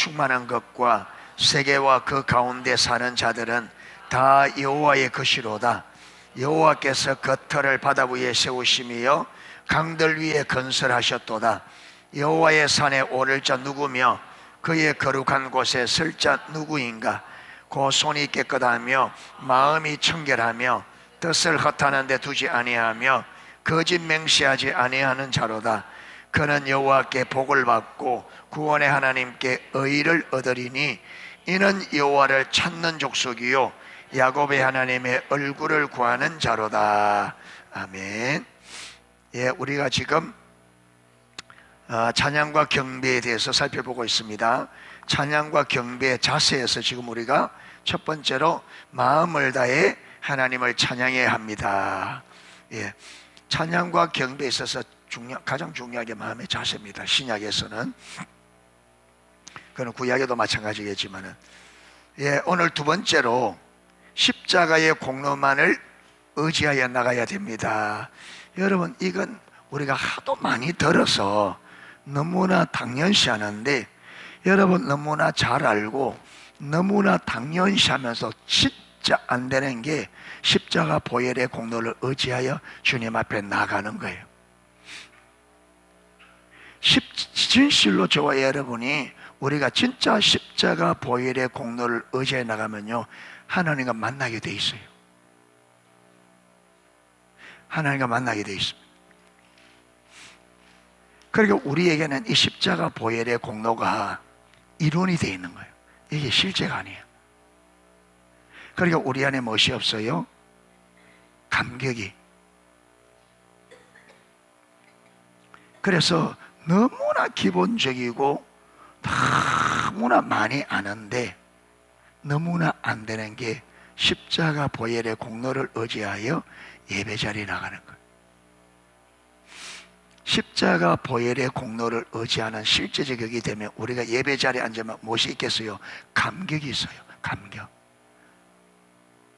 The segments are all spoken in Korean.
충만한 것과 세계와 그 가운데 사는 자들은 다 여호와의 것이로다. 여호와께서 그 터를 바다 위에 세우심이여 강들 위에 건설하셨도다. 여호와의 산에 오를 자 누구며 그의 거룩한 곳에 설 자 누구인가? 고 손이 깨끗하며 마음이 청결하며 뜻을 허탄한 데 두지 아니하며 거짓 맹세하지 아니하는 자로다. 그는 여호와께 복을 받고 구원의 하나님께 의를 얻으리니 이는 여호와를 찾는 족속이요 야곱의 하나님의 얼굴을 구하는 자로다. 아멘. 예, 우리가 지금 찬양과 경배에 대해서 살펴보고 있습니다. 찬양과 경배의 자세에서 지금 우리가 첫 번째로 마음을 다해 하나님을 찬양해야 합니다. 예, 찬양과 경배에 있어서 가장 중요하게 마음의 자세입니다. 신약에서는, 그건 구약에도 마찬가지겠지만은, 예, 오늘 두 번째로 십자가의 공로만을 의지하여 나가야 됩니다. 여러분, 이건 우리가 하도 많이 들어서 너무나 당연시하는데, 여러분 너무나 잘 알고 너무나 당연시하면서 진짜 안 되는 게 십자가 보혈의 공로를 의지하여 주님 앞에 나가는 거예요. 진실로 저와 여러분이 우리가 진짜 십자가 보혈의 공로를 의지해 나가면요, 하나님과 만나게 돼 있어요. 하나님과 만나게 돼 있습니다. 그리고 우리에게는 이 십자가 보혈의 공로가 이론이 되어 있는 거예요. 이게 실제가 아니에요. 그리고 우리 안에 무엇이 없어요? 감격이. 그래서 너무나 기본적이고 너무나 많이 아는데 너무나 안 되는 게 십자가 보혈의 공로를 의지하여 예배 자리에 나가는 거예요. 십자가 보혈의 공로를 의지하는 실제적이기 때문에 우리가 예배 자리에 앉으면 무엇이 있겠어요? 감격이 있어요. 감격.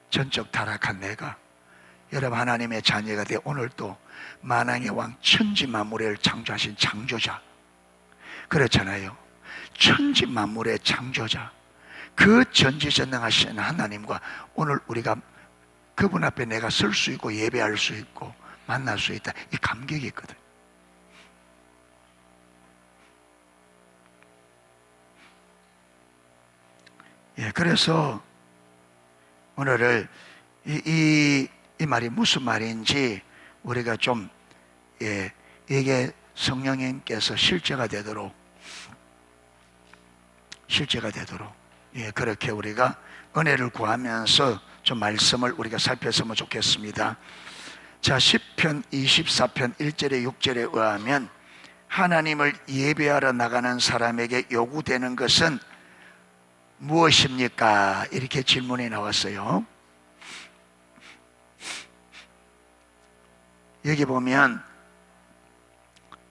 전적 타락한 내가 여러분 하나님의 자녀가 되어 오늘도 만왕의 왕 천지 만물을 창조하신 창조자, 그렇잖아요. 천지 만물의 창조자, 그 전지전능하신 하나님과 오늘 우리가 그분 앞에 내가 설 수 있고 예배할 수 있고 만날 수 있다, 이 감격이 있거든. 예, 그래서 오늘을 이 말이 무슨 말인지 우리가 좀, 예, 이게 성령님께서 실제가 되도록, 예, 그렇게 우리가 은혜를 구하면서 좀 말씀을 우리가 살폈으면 좋겠습니다. 자, 시편 24편 1절에 6절에 의하면 하나님을 예배하러 나가는 사람에게 요구되는 것은 무엇입니까? 이렇게 질문이 나왔어요. 여기 보면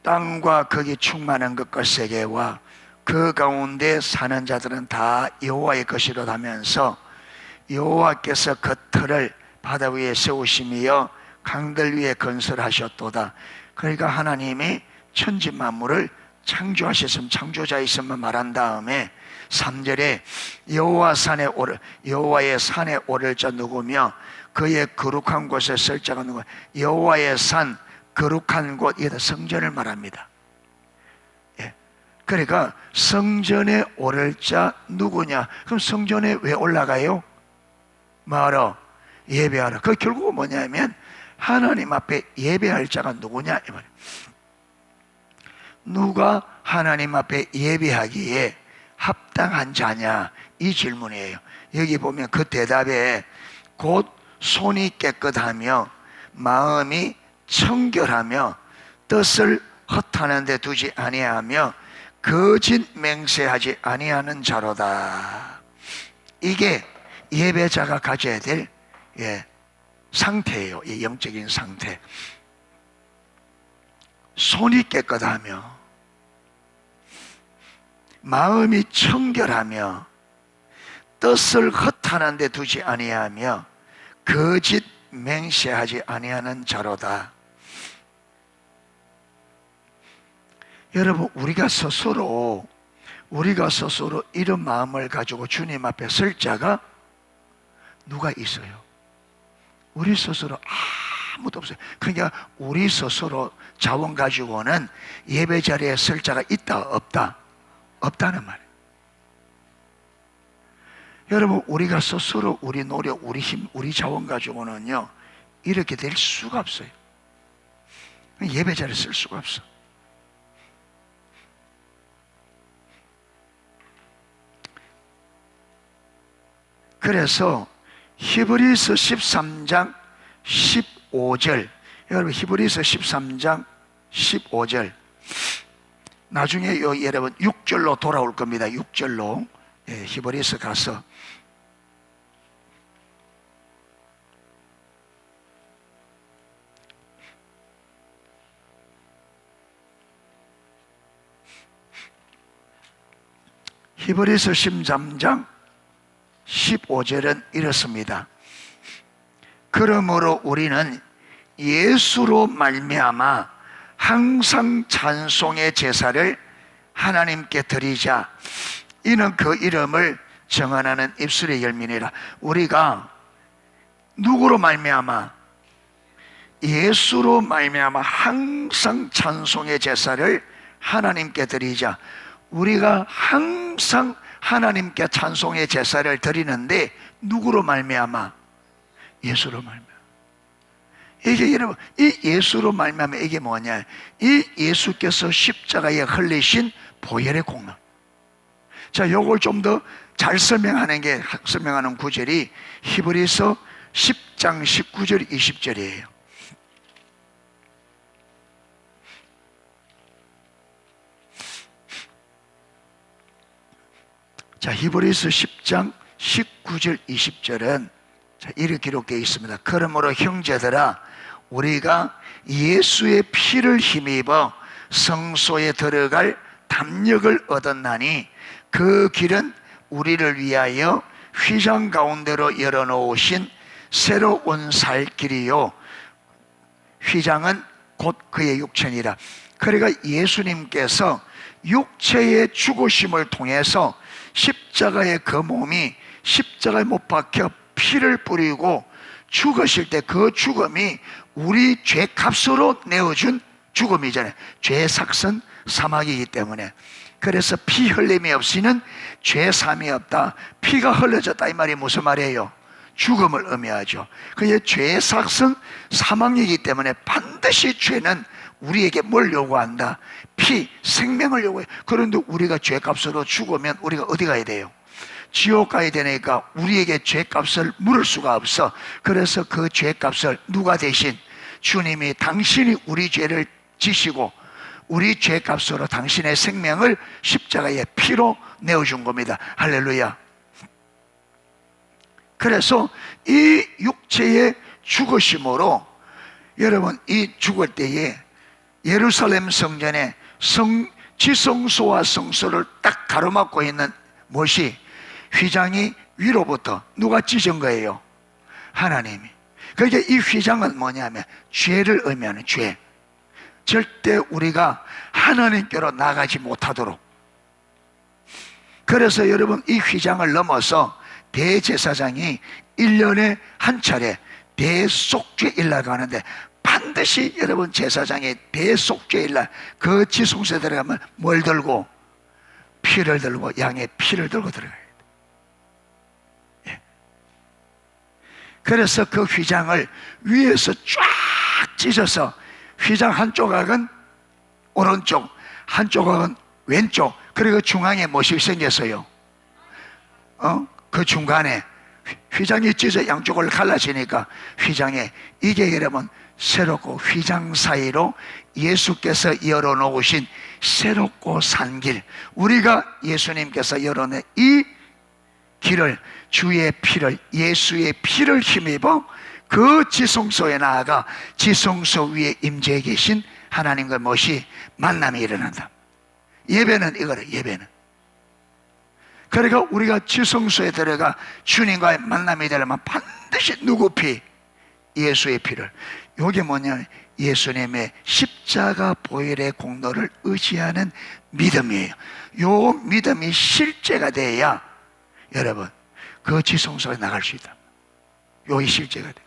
땅과 거기 충만한 것과 세계와 그 가운데 사는 자들은 다 여호와의 것이라 하면서 여호와께서 그 터를 바다 위에 세우심이여 강들 위에 건설하셨도다. 그러니까 하나님이 천지 만물을 창조하셨으면, 창조자이심을 말한 다음에 3절에 여호와의 산에 오를 자 누구며 그의 거룩한 곳에 설 자가 누구냐. 여호와의 산, 거룩한 곳, 이게 다 성전을 말합니다. 예. 그러니까 성전에 오를 자 누구냐. 그럼 성전에 왜 올라가요? 뭐하러? 예배하러. 그 결국은 뭐냐면 하나님 앞에 예배할 자가 누구냐 이 말이에요. 누가 하나님 앞에 예배하기에 합당한 자냐, 이 질문이에요. 여기 보면 그 대답에 곧 손이 깨끗하며 마음이 청결하며 뜻을 허탄한 데 두지 아니하며 거짓 맹세하지 아니하는 자로다. 이게 예배자가 가져야 될, 예, 상태예요. 이 영적인 상태. 손이 깨끗하며 마음이 청결하며 뜻을 허탄한 데 두지 아니하며 거짓 맹세하지 아니하는 자로다. 여러분, 우리가 스스로 우리가 스스로 이런 마음을 가지고 주님 앞에 설 자가 누가 있어요? 우리 스스로 아무도 없어요. 그러니까 우리 스스로 자원 가지고는 예배 자리에 설 자가 있다 없다? 없다는 말이에요. 여러분, 우리가 스스로 우리 노력, 우리 힘, 우리 자원 가지고는요 이렇게 될 수가 없어요. 예배 자리에 쓸 수가 없어. 그래서 히브리서 13장 15절, 여러분 히브리서 13장 15절, 나중에 여러분 6절로 돌아올 겁니다. 6절로 히브리서 가서 히브리서 13장 15절은 이렇습니다. 그러므로 우리는 예수로 말미암아 항상 찬송의 제사를 하나님께 드리자. 이는 그 이름을 정언하는 입술의 열매니라. 우리가 누구로 말미암아? 예수로 말미암아 항상 찬송의 제사를 하나님께 드리자. 우리가 항상 하나님께 찬송의 제사를 드리는데 누구로 말미암아? 예수로 말미암아. 이게 여러분, 이 예수로 말미암아 이게 뭐냐? 이 예수께서 십자가에 흘리신 보혈의 공로. 자, 요걸 좀 더 잘 설명하는 구절이 히브리서 10장 19절 20절이에요. 자, 히브리서 10장 19절 20절은 이렇게 기록되어 있습니다. 그러므로 형제들아, 우리가 예수의 피를 힘입어 성소에 들어갈 담력을 얻었나니 그 길은 우리를 위하여 휘장 가운데로 열어놓으신 새로운 살 길이요, 휘장은 곧 그의 육체니라. 그러니까 예수님께서 육체의 죽으심을 통해서 십자가의 그 몸이 십자가에 못 박혀 피를 뿌리고 죽으실 때 그 죽음이 우리 죄 값으로 내어준 죽음이잖아요. 죄의 삭은 사망이기 때문에. 그래서 피 흘림이 없이는 죄 사함이 없다. 피가 흘러졌다 이 말이 무슨 말이에요? 죽음을 의미하죠. 그의 죄의 삭은 사망이기 때문에 반드시 죄는 우리에게 뭘 요구한다? 피, 생명을 요구해. 그런데 우리가 죄값으로 죽으면 우리가 어디 가야 돼요? 지옥 가야 되니까 우리에게 죄값을 물을 수가 없어. 그래서 그 죄값을 누가 대신? 주님이, 당신이 우리 죄를 지시고 우리 죄값으로 당신의 생명을 십자가의 피로 내어준 겁니다. 할렐루야. 그래서 이 육체의 죽으심으로 여러분, 이 죽을 때에 예루살렘 성전에 지성소와 성소를 딱 가로막고 있는 못이, 휘장이 위로부터 누가 찢은 거예요? 하나님이. 그러니까 이 휘장은 뭐냐면 죄를 의미하는 죄. 절대 우리가 하나님께로 나가지 못하도록. 그래서 여러분, 이 휘장을 넘어서 대제사장이 1년에 한 차례 대속죄일날 가는데, 반드시 여러분 제사장이 대속죄일날 그 지성소에 들어가면 뭘 들고? 피를 들고, 양의 피를 들고 들어가야 돼. 예. 그래서 그 휘장을 위에서 쫙 찢어서 휘장 한조각은 오른쪽, 한조각은 왼쪽, 그리고 중앙에 무엇이 생겼어요? 그 중간에 휘장이 찢어 양쪽을 갈라지니까 휘장에, 이게 여러분 새롭고 휘장 사이로 예수께서 열어놓으신 새롭고 산 길, 우리가 예수님께서 열어낸 이 길을, 주의 피를, 예수의 피를 힘입어 그 지성소에 나아가 지성소 위에 임재해 계신 하나님과 무엇이? 만남이 일어난다. 예배는 이거래, 예배는. 그러니까 우리가 지성소에 들어가 주님과의 만남이 되려면 반드시 누구 피? 예수의 피를. 이게 뭐냐? 예수님의 십자가 보혈의 공로를 의지하는 믿음이에요. 요 믿음이 실제가 돼야 여러분 그 지성소에 나갈 수 있다. 요게 실제가 돼.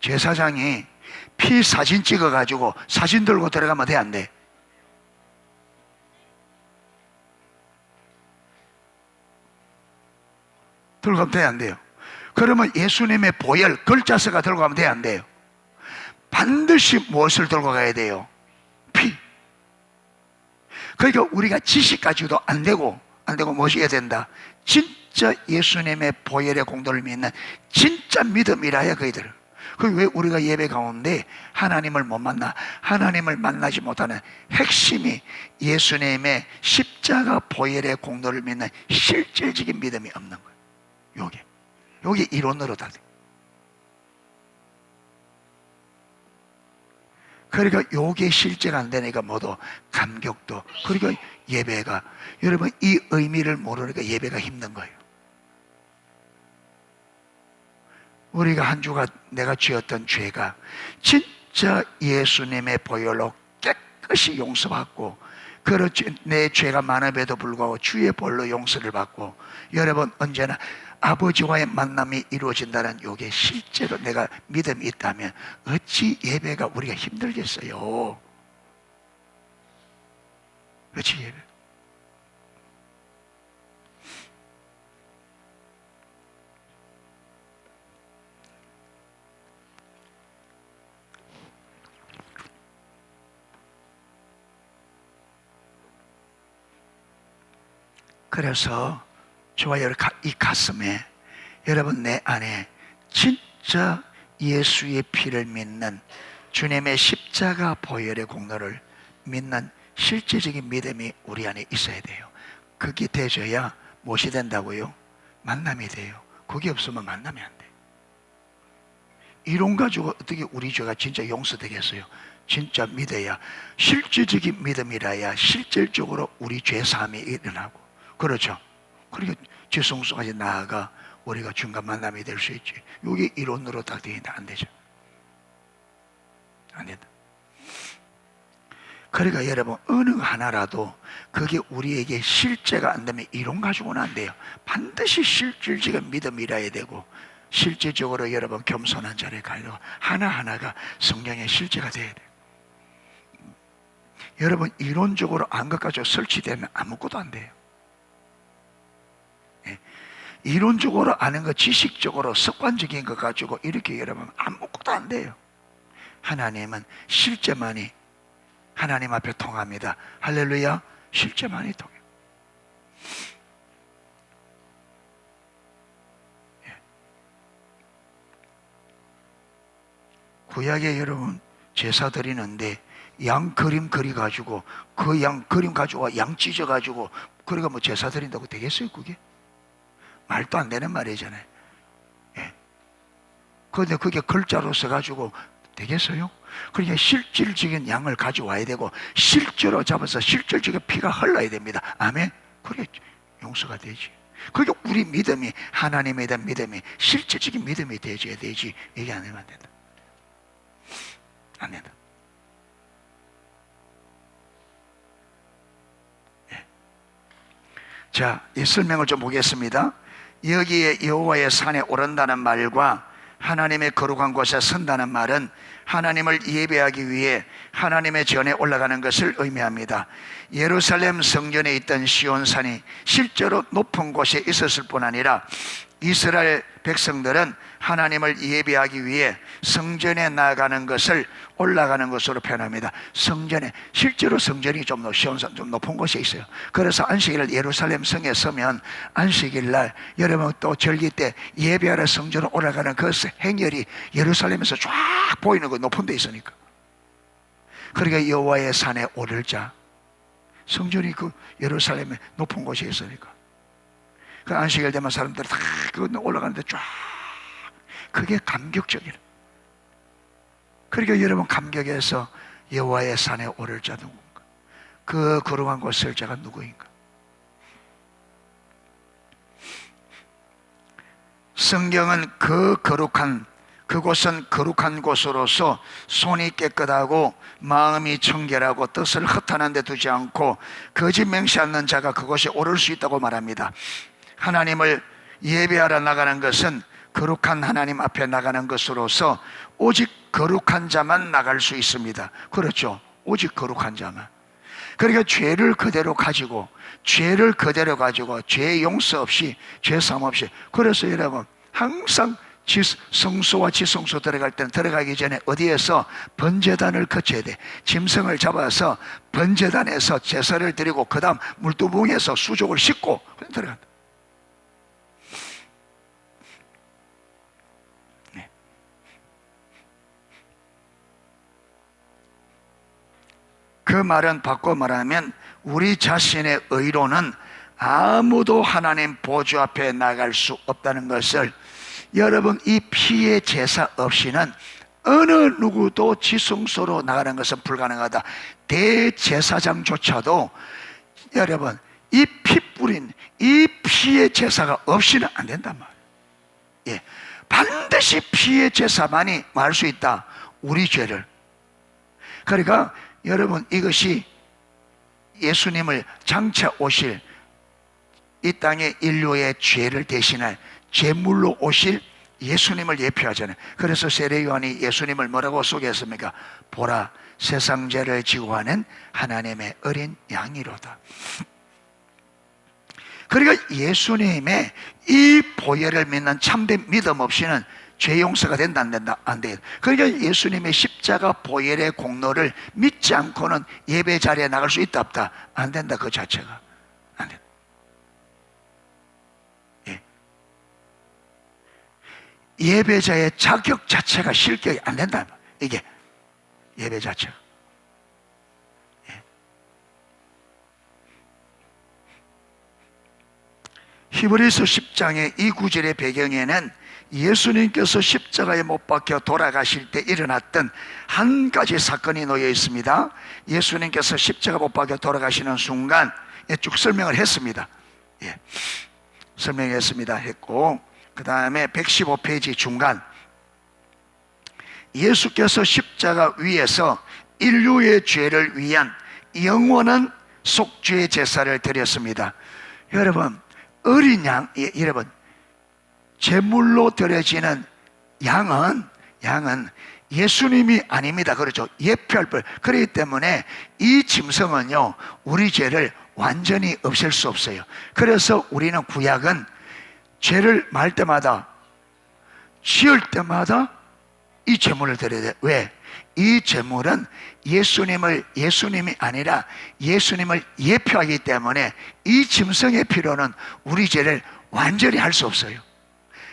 제사장이 피 사진 찍어가지고 사진 들고 들어가면 돼, 안 돼? 들고 가면 돼, 안 돼요? 그러면 예수님의 보혈 글자서가 들고 가면 돼, 안 돼요? 반드시 무엇을 들고 가야 돼요? 피. 그러니까 우리가 지식 가지고도 안 되고 무엇이 해야 된다? 진짜 예수님의 보혈의 공로를 믿는 진짜 믿음이라야 그이들. 왜 우리가 예배 가운데 하나님을 못 만나? 하나님을 만나지 못하는 핵심이 예수님의 십자가 보혈의 공로를 믿는 실질적인 믿음이 없는 거예요. 요게 이론으로 다 돼. 그러니까 요게 실제가 안 되니까 모두 감격도, 그리고 예배가, 여러분 이 의미를 모르니까 예배가 힘든 거예요. 우리가 한 주가 내가 지었던 죄가 진짜 예수님의 보혈로 깨끗이 용서받고, 그렇지 내 죄가 많음에도 불구하고 주의 벌로 용서를 받고, 여러분 언제나 아버지와의 만남이 이루어진다는 요게 실제로 내가 믿음이 있다면 어찌 예배가 우리가 힘들겠어요? 어찌 예배? 그래서 저와 이 가슴에, 여러분 내 안에 진짜 예수의 피를 믿는, 주님의 십자가 보혈의 공로를 믿는 실제적인 믿음이 우리 안에 있어야 돼요. 그게 되져야 무엇이 된다고요? 만남이 돼요. 그게 없으면 만남이 안 돼요. 이론 가지고 어떻게 우리 죄가 진짜 용서되겠어요? 진짜 믿어야, 실질적인 믿음이라야 실질적으로 우리 죄 사함이 일어나고, 그렇죠? 그러니까 지성소까지 나아가 우리가 중간 만남이 될 수 있지. 이게 이론으로 딱 되니까 안 되죠. 안 된다. 그러니까 여러분 어느 하나라도 그게 우리에게 실제가 안 되면 이론 가지고는 안 돼요. 반드시 실질적인 믿음이라야 되고, 실제적으로 여러분 겸손한 자리에 가야 하나하나가 성령의 실제가 돼야 돼요. 여러분 이론적으로 안 것 가지고 설치되면 아무것도 안 돼요. 이론적으로 아는 것, 지식적으로 습관적인 것 가지고 이렇게 여러분 아무것도 안 돼요. 하나님은 실제만이 하나님 앞에 통합니다. 할렐루야. 실제만이 통해요. 구약에 여러분 제사 드리는데 양 그림 그려가지고 그 양 그림 가지고 양 찢어가지고 그러니까 뭐 제사 드린다고 되겠어요? 그게 말도 안 되는 말이잖아요. 예. 그런데 그게 글자로 써가지고 되겠어요? 그러니까 실질적인 양을 가져와야 되고 실제로 잡아서 실질적인 피가 흘러야 됩니다. 아멘. 그게 용서가 되지. 그게 우리 믿음이, 하나님에 대한 믿음이 실질적인 믿음이 되어야 되지. 이게 안 되면 안 된다. 안 된다. 예. 자, 이 설명을 좀 보겠습니다. 여기에 여호와의 산에 오른다는 말과 하나님의 거룩한 곳에 선다는 말은 하나님을 예배하기 위해 하나님의 전에 올라가는 것을 의미합니다. 예루살렘 성전에 있던 시온산이 실제로 높은 곳에 있었을 뿐 아니라 이스라엘 백성들은 하나님을 예배하기 위해 성전에 나가는 것을 올라가는 것으로 표현합니다. 성전에, 실제로 성전이 좀 높은 곳에 있어요. 그래서 안식일날 예루살렘 성에 서면 안식일날 여러분 또 절기 때 예배하러 성전으로 올라가는 그 행렬이 예루살렘에서 쫙 보이는 거, 높은 데 있으니까. 그러니까 여호와의 산에 오를 자, 성전이 그 예루살렘의 높은 곳에 있으니까 그 안식일 되면 사람들이 다 올라가는데 쫙, 그게 감격적이라. 그러니까 여러분 감격해서 여호와의 산에 오를 자 누구인가? 그 거룩한 곳을 자가 누구인가? 성경은 그 거룩한 그곳은 거룩한 곳으로서 손이 깨끗하고 마음이 청결하고 뜻을 허탄한 데 두지 않고 거짓 맹세하는 자가 그곳에 오를 수 있다고 말합니다. 하나님을 예배하러 나가는 것은 거룩한 하나님 앞에 나가는 것으로서 오직 거룩한 자만 나갈 수 있습니다. 그렇죠? 오직 거룩한 자만. 그러니까 죄를 그대로 가지고 죄 용서 없이, 죄 사함 없이. 그래서 여러분 항상 성소와 지성소 들어갈 때는 들어가기 전에 어디에서 번제단을 거쳐야 돼. 짐승을 잡아서 번제단에서 제사를 드리고 그 다음 물두멍에서 수족을 씻고 들어간다. 네. 그 말은 바꿔 말하면 우리 자신의 의로는 아무도 하나님 보좌 앞에 나갈 수 없다는 것을, 여러분 이 피의 제사 없이는 어느 누구도 지성소로 나가는 것은 불가능하다. 대제사장조차도 여러분 이 피 뿌린 이 피의 제사가 없이는 안 된단 말이에요. 예, 반드시 피의 제사만이 말 수 있다. 우리 죄를. 그러니까 여러분 이것이 예수님을 장차 오실 이 땅의 인류의 죄를 대신할 제물로 오실 예수님을 예표하잖아요. 그래서 세례 요한이 예수님을 뭐라고 소개했습니까? 보라, 세상 죄를 지고 가는 하나님의 어린 양이로다. 그러니까 예수님의 이 보혈을 믿는 참된 믿음 없이는 죄 용서가 된다 안 된다? 안 돼요. 그러니까 예수님의 십자가 보혈의 공로를 믿지 않고는 예배 자리에 나갈 수 있다 없다? 안 된다. 그 자체가 안 된다. 예. 예배자의 자격 자체가 실격이 안 된다. 이게 예배 자체가. 예. 히브리서 10장의 이 구절의 배경에는 예수님께서 십자가에 못 박혀 돌아가실 때 일어났던 한 가지 사건이 놓여 있습니다. 예수님께서 십자가 못 박혀 돌아가시는 순간 쭉 설명을 했습니다. 예. 설명했습니다. 했고, 그 다음에 115페이지 중간, 예수께서 십자가 위에서 인류의 죄를 위한 영원한 속죄 제사를 드렸습니다. 여러분, 어린 양, 여러분, 제물로 드려지는 양은 예수님이 아닙니다. 그렇죠? 예표할 뿐. 그렇기 때문에 이 짐승은요, 우리 죄를 완전히 없앨 수 없어요. 그래서 우리는 구약은 죄를 말 때마다, 지을 때마다 이 제물을 드려야 돼요. 왜? 이 제물은 예수님이 아니라 예수님을 예표하기 때문에 이 짐승의 피로는 우리 죄를 완전히 할 수 없어요.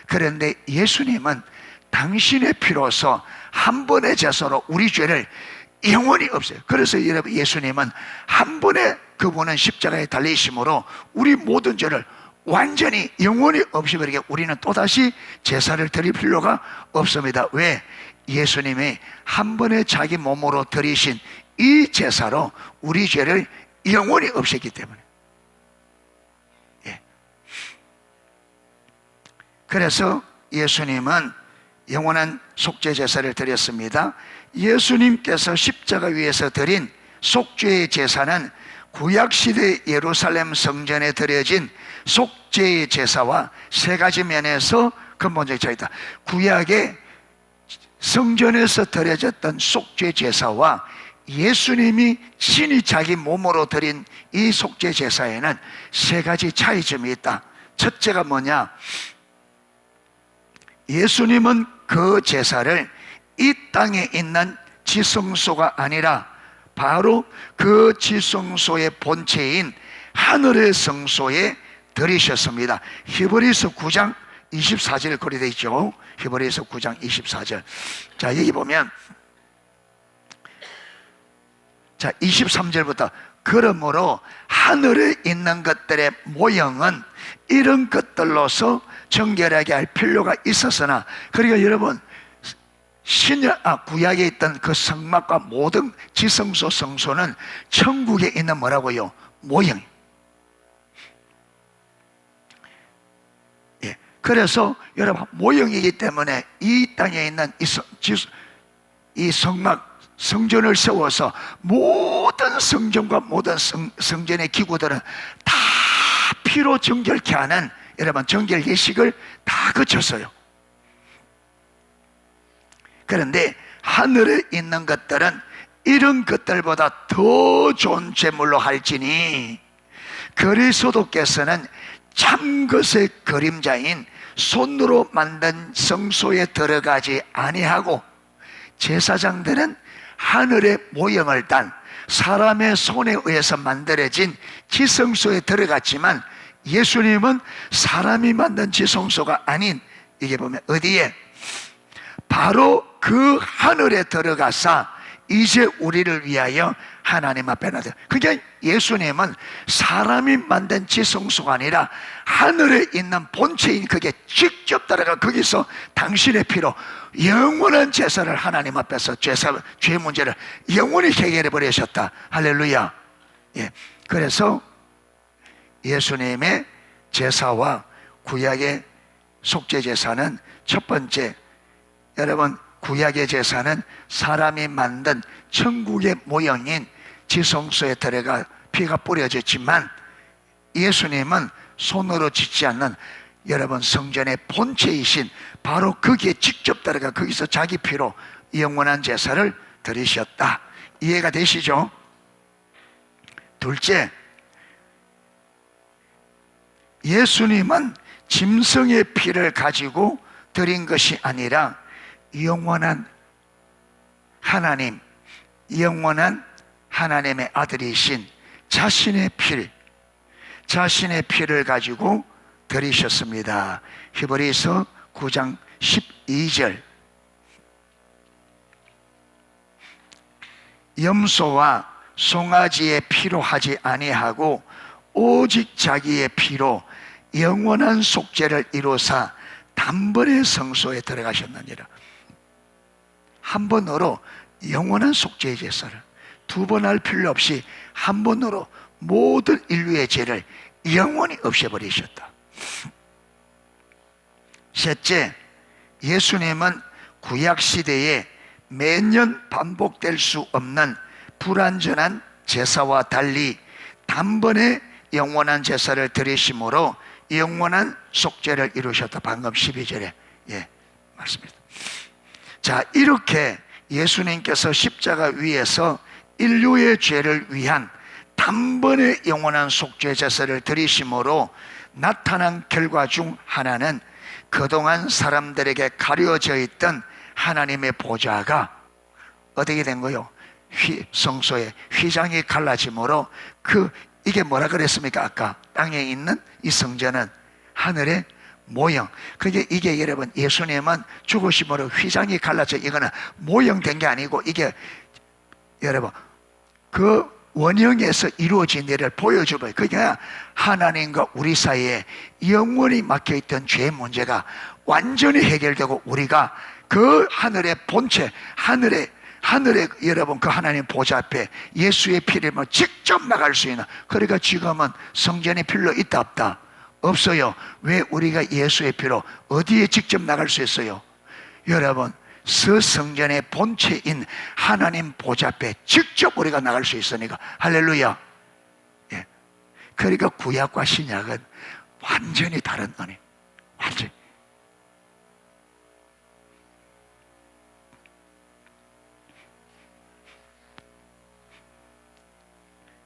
그런데 예수님은 당신의 피로서 한 번의 제사로 우리 죄를 영원히 없어요. 그래서 여러분, 예수님은 한 번에 그분은 십자가에 달리심으로 우리 모든 죄를 완전히 영원히 없애버리게 우리는 또다시 제사를 드릴 필요가 없습니다. 왜? 예수님이 한 번에 자기 몸으로 드리신 이 제사로 우리 죄를 영원히 없앴기 때문에. 예. 그래서 예수님은 영원한 속죄 제사를 드렸습니다. 예수님께서 십자가 위에서 드린 속죄의 제사는 구약시대 예루살렘 성전에 드려진 속죄의 제사와 세 가지 면에서 근본적 차이다. 구약의 성전에서 드려졌던 속죄 제사와 예수님이 친히 자기 몸으로 드린 이 속죄 제사에는 세 가지 차이점이 있다. 첫째가 뭐냐? 예수님은 그 제사를 이 땅에 있는 지성소가 아니라 바로 그 지성소의 본체인 하늘의 성소에 드리셨습니다. 히브리서 9장 24절 그리 되어 있죠. 히브리서 9장 24절. 자, 여기 보면, 자, 23절부터 그러므로 하늘에 있는 것들의 모형은 이런 것들로서 정결하게 할 필요가 있었으나, 그러니까 여러분, 구약에 있던 그 성막과 모든 지성소 성소는 천국에 있는 뭐라고요? 모형. 예. 그래서 여러분 모형이기 때문에 이 땅에 있는 이 성전을 세워서 모든 성전과 모든 성전의 기구들은 다 피로 정결케 하는 여러분 정결 예식을 다 거쳤어요. 그런데 하늘에 있는 것들은 이런 것들보다 더 좋은 제물로 할지니 그리스도께서는 참것의 그림자인 손으로 만든 성소에 들어가지 아니하고, 제사장들은 하늘의 모형을 딴 사람의 손에 의해서 만들어진 지성소에 들어갔지만 예수님은 사람이 만든 지성소가 아닌, 이게 보면 어디에? 바로 그 하늘에 들어가서 이제 우리를 위하여 하나님 앞에 나서, 그러니까 예수님은 사람이 만든 지성소가 아니라 하늘에 있는 본체인 그게 직접 따라가 거기서 당신의 피로 영원한 제사를 하나님 앞에서 죄 문제를 영원히 해결해 버리셨다. 할렐루야. 예. 그래서 예수님의 제사와 구약의 속죄 제사는 첫 번째, 여러분 구약의 제사는 사람이 만든 천국의 모형인 지성소에 들어가 피가 뿌려졌지만, 예수님은 손으로 짓지 않는 여러분 성전의 본체이신 바로 거기에 직접 들어가 거기서 자기 피로 영원한 제사를 드리셨다. 이해가 되시죠? 둘째, 예수님은 짐승의 피를 가지고 드린 것이 아니라 영원한 하나님, 영원한 하나님의 아들이신 자신의 피를 가지고 드리셨습니다. 히브리서 9장 12절, 염소와 송아지의 피로 하지 아니하고 오직 자기의 피로 영원한 속죄를 이루사 단번에 성소에 들어가셨느니라. 한 번으로 영원한 속죄의 제사를 두 번 할 필요 없이 한 번으로 모든 인류의 죄를 영원히 없애버리셨다. 셋째, 예수님은 구약시대에 매년 반복될 수 없는 불완전한 제사와 달리 단번에 영원한 제사를 드리심으로 영원한 속죄를 이루셨다. 방금 12절에 말씀입니다. 자, 이렇게 예수님께서 십자가 위에서 인류의 죄를 위한 단번에 영원한 속죄 제사를 드리심으로 나타난 결과 중 하나는 그동안 사람들에게 가려져 있던 하나님의 보좌가 어떻게 된 거요? 성소의 휘장이 갈라짐으로 이게 뭐라 그랬습니까? 아까 땅에 있는 이 성전은 하늘의 모형. 그게 이게 여러분 예수님은 죽으심으로 휘장이 갈라져, 이거는 모형된 게 아니고 이게 여러분 그 원형에서 이루어진 일을 보여주고요. 그게 하나님과 우리 사이에 영원히 막혀있던 죄의 문제가 완전히 해결되고 우리가 그 하늘의 본체, 하늘의 여러분 그 하나님 보좌 앞에 예수의 피를 직접 나갈 수 있는, 그러니까 지금은 성전이 필요 있다 없다? 없어요. 왜? 우리가 예수의 피로 어디에 직접 나갈 수 있어요? 여러분 서성전의 본체인 하나님 보좌 앞에 직접 우리가 나갈 수 있으니까 할렐루야. 예. 그러니까 구약과 신약은 완전히 다른 은혜. 완전히.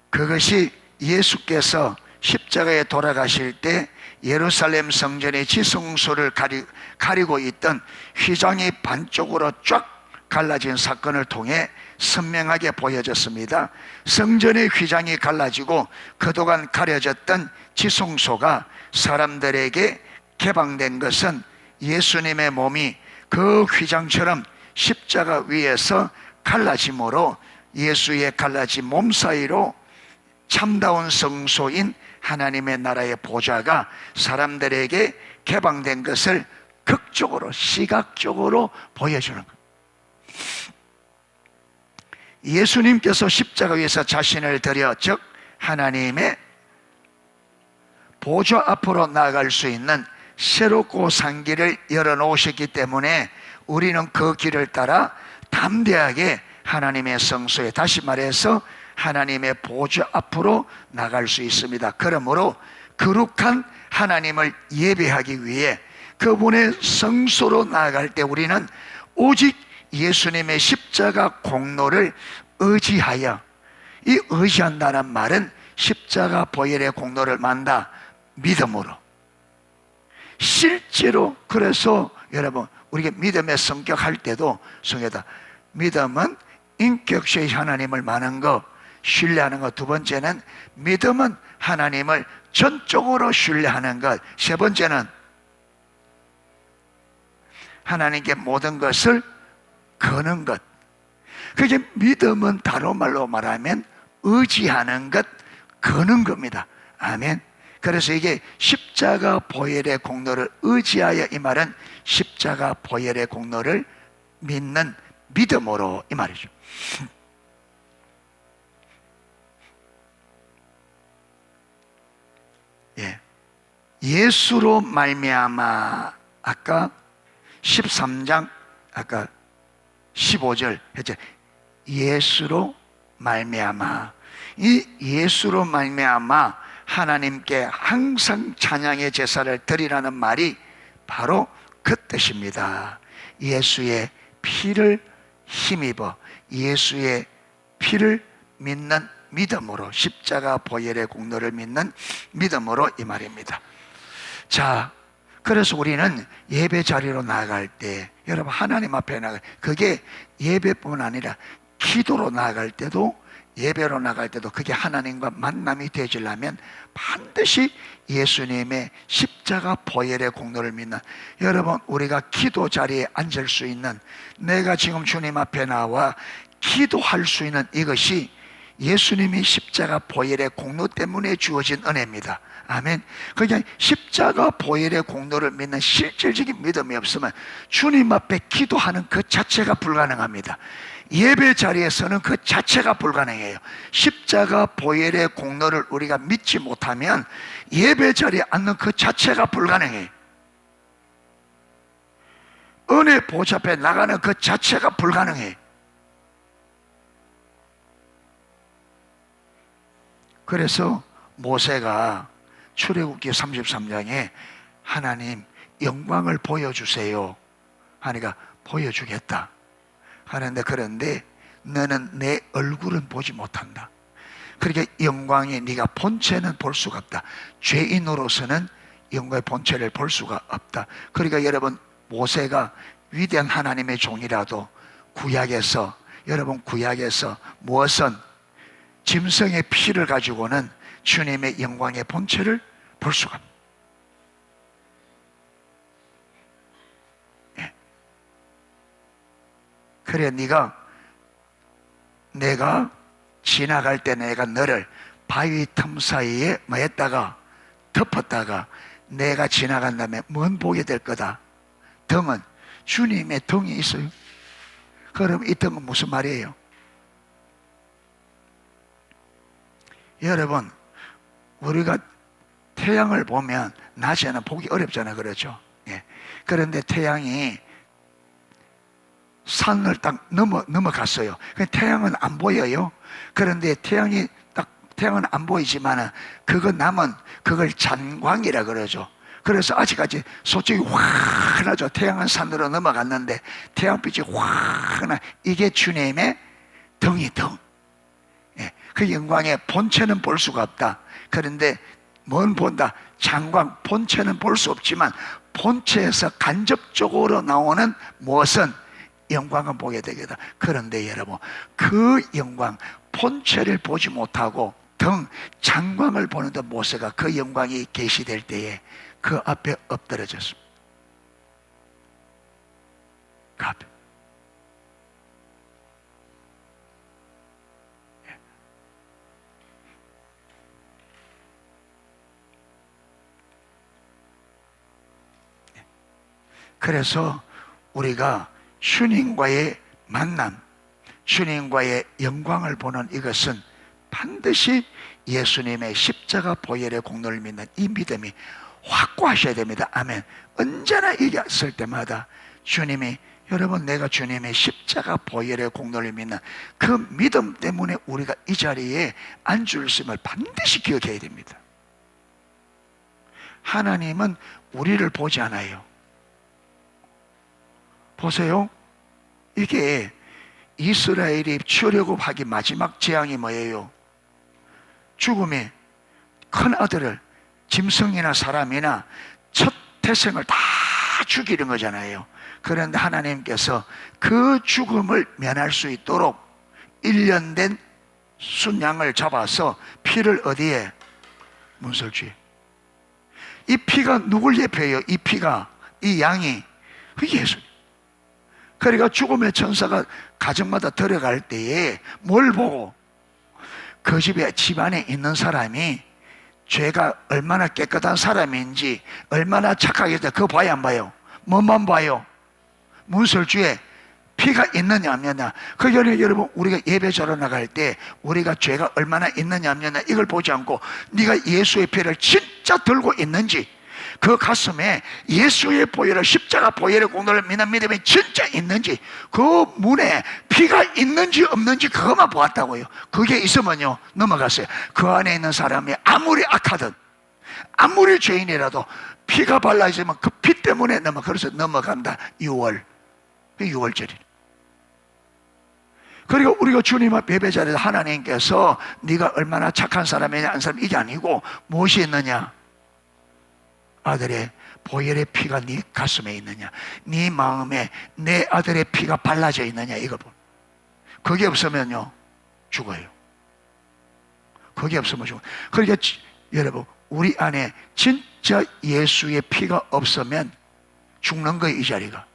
그것이 예수께서 십자가에 돌아가실 때 예루살렘 성전의 지성소를 가리고 있던 휘장이 반쪽으로 쫙 갈라진 사건을 통해 선명하게 보여졌습니다. 성전의 휘장이 갈라지고 그동안 가려졌던 지성소가 사람들에게 개방된 것은 예수님의 몸이 그 휘장처럼 십자가 위에서 갈라짐으로 예수의 갈라진 몸 사이로 참다운 성소인 하나님의 나라의 보좌가 사람들에게 개방된 것을 극적으로 시각적으로 보여주는 거예요. 예수님께서 십자가 위에서 자신을 드려, 즉 하나님의 보좌 앞으로 나아갈 수 있는 새롭고 산 길을 열어놓으셨기 때문에 우리는 그 길을 따라 담대하게 하나님의 성소에, 다시 말해서 하나님의 보좌 앞으로 나갈 수 있습니다. 그러므로 거룩한 하나님을 예배하기 위해 그분의 성소로 나아갈 때 우리는 오직 예수님의 십자가 공로를 의지하여, 이 의지한다는 말은 십자가 보혈의 공로를 만다 믿음으로, 실제로. 그래서 여러분, 우리가 믿음의 성격 할 때도 성격다. 믿음은 인격체의 하나님을 많은 거, 신뢰하는 것. 두 번째는 믿음은 하나님을 전적으로 신뢰하는 것. 세 번째는 하나님께 모든 것을 거는 것. 그게 믿음은 다른 말로 말하면 의지하는 것, 거는 겁니다. 아멘. 그래서 이게 십자가 보혈의 공로를 의지하여, 이 말은 십자가 보혈의 공로를 믿는 믿음으로, 이 말이죠. 예. 예수로 말미암아, 아까 13장 아까 15절 했죠. 예수로 말미암아. 이 예수로 말미암아 하나님께 항상 찬양의 제사를 드리라는 말이 바로 그 뜻입니다. 예수의 피를 힘입어, 예수의 피를 믿는 믿음으로, 십자가 보혈의 공로를 믿는 믿음으로, 이 말입니다. 자, 그래서 우리는 예배 자리로 나아갈 때, 여러분, 하나님 앞에 나갈, 그게 예배뿐 아니라 기도로 나아갈 때도, 예배로 나갈 때도 그게 하나님과 만남이 되어지려면 반드시 예수님의 십자가 보혈의 공로를 믿는, 여러분, 우리가 기도 자리에 앉을 수 있는, 내가 지금 주님 앞에 나와 기도할 수 있는 이것이 예수님이 십자가 보혈의 공로 때문에 주어진 은혜입니다. 아멘. 그냥 십자가 보혈의 공로를 믿는 실질적인 믿음이 없으면 주님 앞에 기도하는 그 자체가 불가능합니다. 예배 자리에서는 그 자체가 불가능해요. 십자가 보혈의 공로를 우리가 믿지 못하면 예배 자리에 앉는 그 자체가 불가능해요. 은혜 보좌 앞에 나가는 그 자체가 불가능해요. 그래서 모세가 출애굽기 33장에 하나님 영광을 보여주세요 하니까 보여주겠다 하는데, 그런데 너는 내 얼굴은 보지 못한다. 그러니까 영광이, 네가 본체는 볼 수가 없다. 죄인으로서는 영광의 본체를 볼 수가 없다. 그러니까 여러분, 모세가 위대한 하나님의 종이라도 구약에서, 여러분, 구약에서 무엇은 짐승의 피를 가지고는 주님의 영광의 본체를 볼 수가 없다. 예. 그래, 내가 지나갈 때 내가 너를 바위 틈 사이에 뭐 했다가 덮었다가 내가 지나간 다음에 뭔 보게 될 거다. 등은, 주님의 등이 있어요. 그럼 이 등은 무슨 말이에요? 여러분, 우리가 태양을 보면 낮에는 보기 어렵잖아요. 그렇죠? 예. 그런데 태양이 산을 딱 넘어갔어요. 태양은 안 보여요. 그런데 태양은 안 보이지만 그거 남은 그걸 잔광이라 그러죠. 그래서 아직까지 솔직히 환하죠. 태양은 산으로 넘어갔는데 태양빛이 환하, 이게 주님의 등이 등. 예, 그 영광의 본체는 볼 수가 없다. 그런데 뭔 본다? 장광. 본체는 볼 수 없지만 본체에서 간접적으로 나오는 무엇은 영광은 보게 되겠다. 그런데 여러분, 그 영광, 본체를 보지 못하고 등, 장광을 보는데 모세가 그 영광이 계시될 때에 그 앞에 엎드려졌습니다. 그 앞에. 그래서 우리가 주님과의 만남, 주님과의 영광을 보는 이것은 반드시 예수님의 십자가 보혈의 공로를 믿는 이 믿음이 확고하셔야 됩니다. 아멘. 언제나 이겼을 때마다 주님이, 여러분, 내가 주님의 십자가 보혈의 공로를 믿는 그 믿음 때문에 우리가 이 자리에 앉을 있음을 반드시 기억해야 됩니다. 하나님은 우리를 보지 않아요. 보세요. 이게 이스라엘이 출애굽하기 마지막 재앙이 뭐예요? 죽음의 큰 아들을, 짐승이나 사람이나 첫 태생을 다 죽이는 거잖아요. 그런데 하나님께서 그 죽음을 면할 수 있도록 1년 된 순양을 잡아서 피를 어디에? 문설주에. 이 피가 누굴 예표해요? 이 피가, 이 양이 그 예수. 그러니까 죽음의 천사가 가정마다 들어갈 때에 뭘 보고? 그 집안에 있는 사람이 죄가 얼마나 깨끗한 사람인지, 얼마나 착하게 했다, 그거 봐야 안 봐요? 뭐만 봐요? 문설주에 피가 있느냐 없느냐. 그 전에 여러분, 우리가 예배자로 나갈 때 우리가 죄가 얼마나 있느냐 없느냐 이걸 보지 않고 네가 예수의 피를 진짜 들고 있는지, 그 가슴에 예수의 보혈을, 십자가 보혈의 공로를 믿는 믿음이 진짜 있는지, 그 문에 피가 있는지 없는지 그것만 보았다고요. 그게 있으면요 넘어갔어요. 그 안에 있는 사람이 아무리 악하든 아무리 죄인이라도 피가 발라있으면 그 피 때문에 그래서 넘어간다. 6월절이. 그리고 우리가 주님 앞 예배 자리에서 하나님께서 네가 얼마나 착한 사람이냐 안 사람 이게 아니고 무엇이 있느냐? 아들의 보혈의 피가 네 가슴에 있느냐, 네 마음에 내 아들의 피가 발라져 있느냐, 이걸 보. 그게 없으면요 죽어요. 그게 없으면 죽어요. 그러니까 여러분, 우리 안에 진짜 예수의 피가 없으면 죽는 거예요. 이 자리가.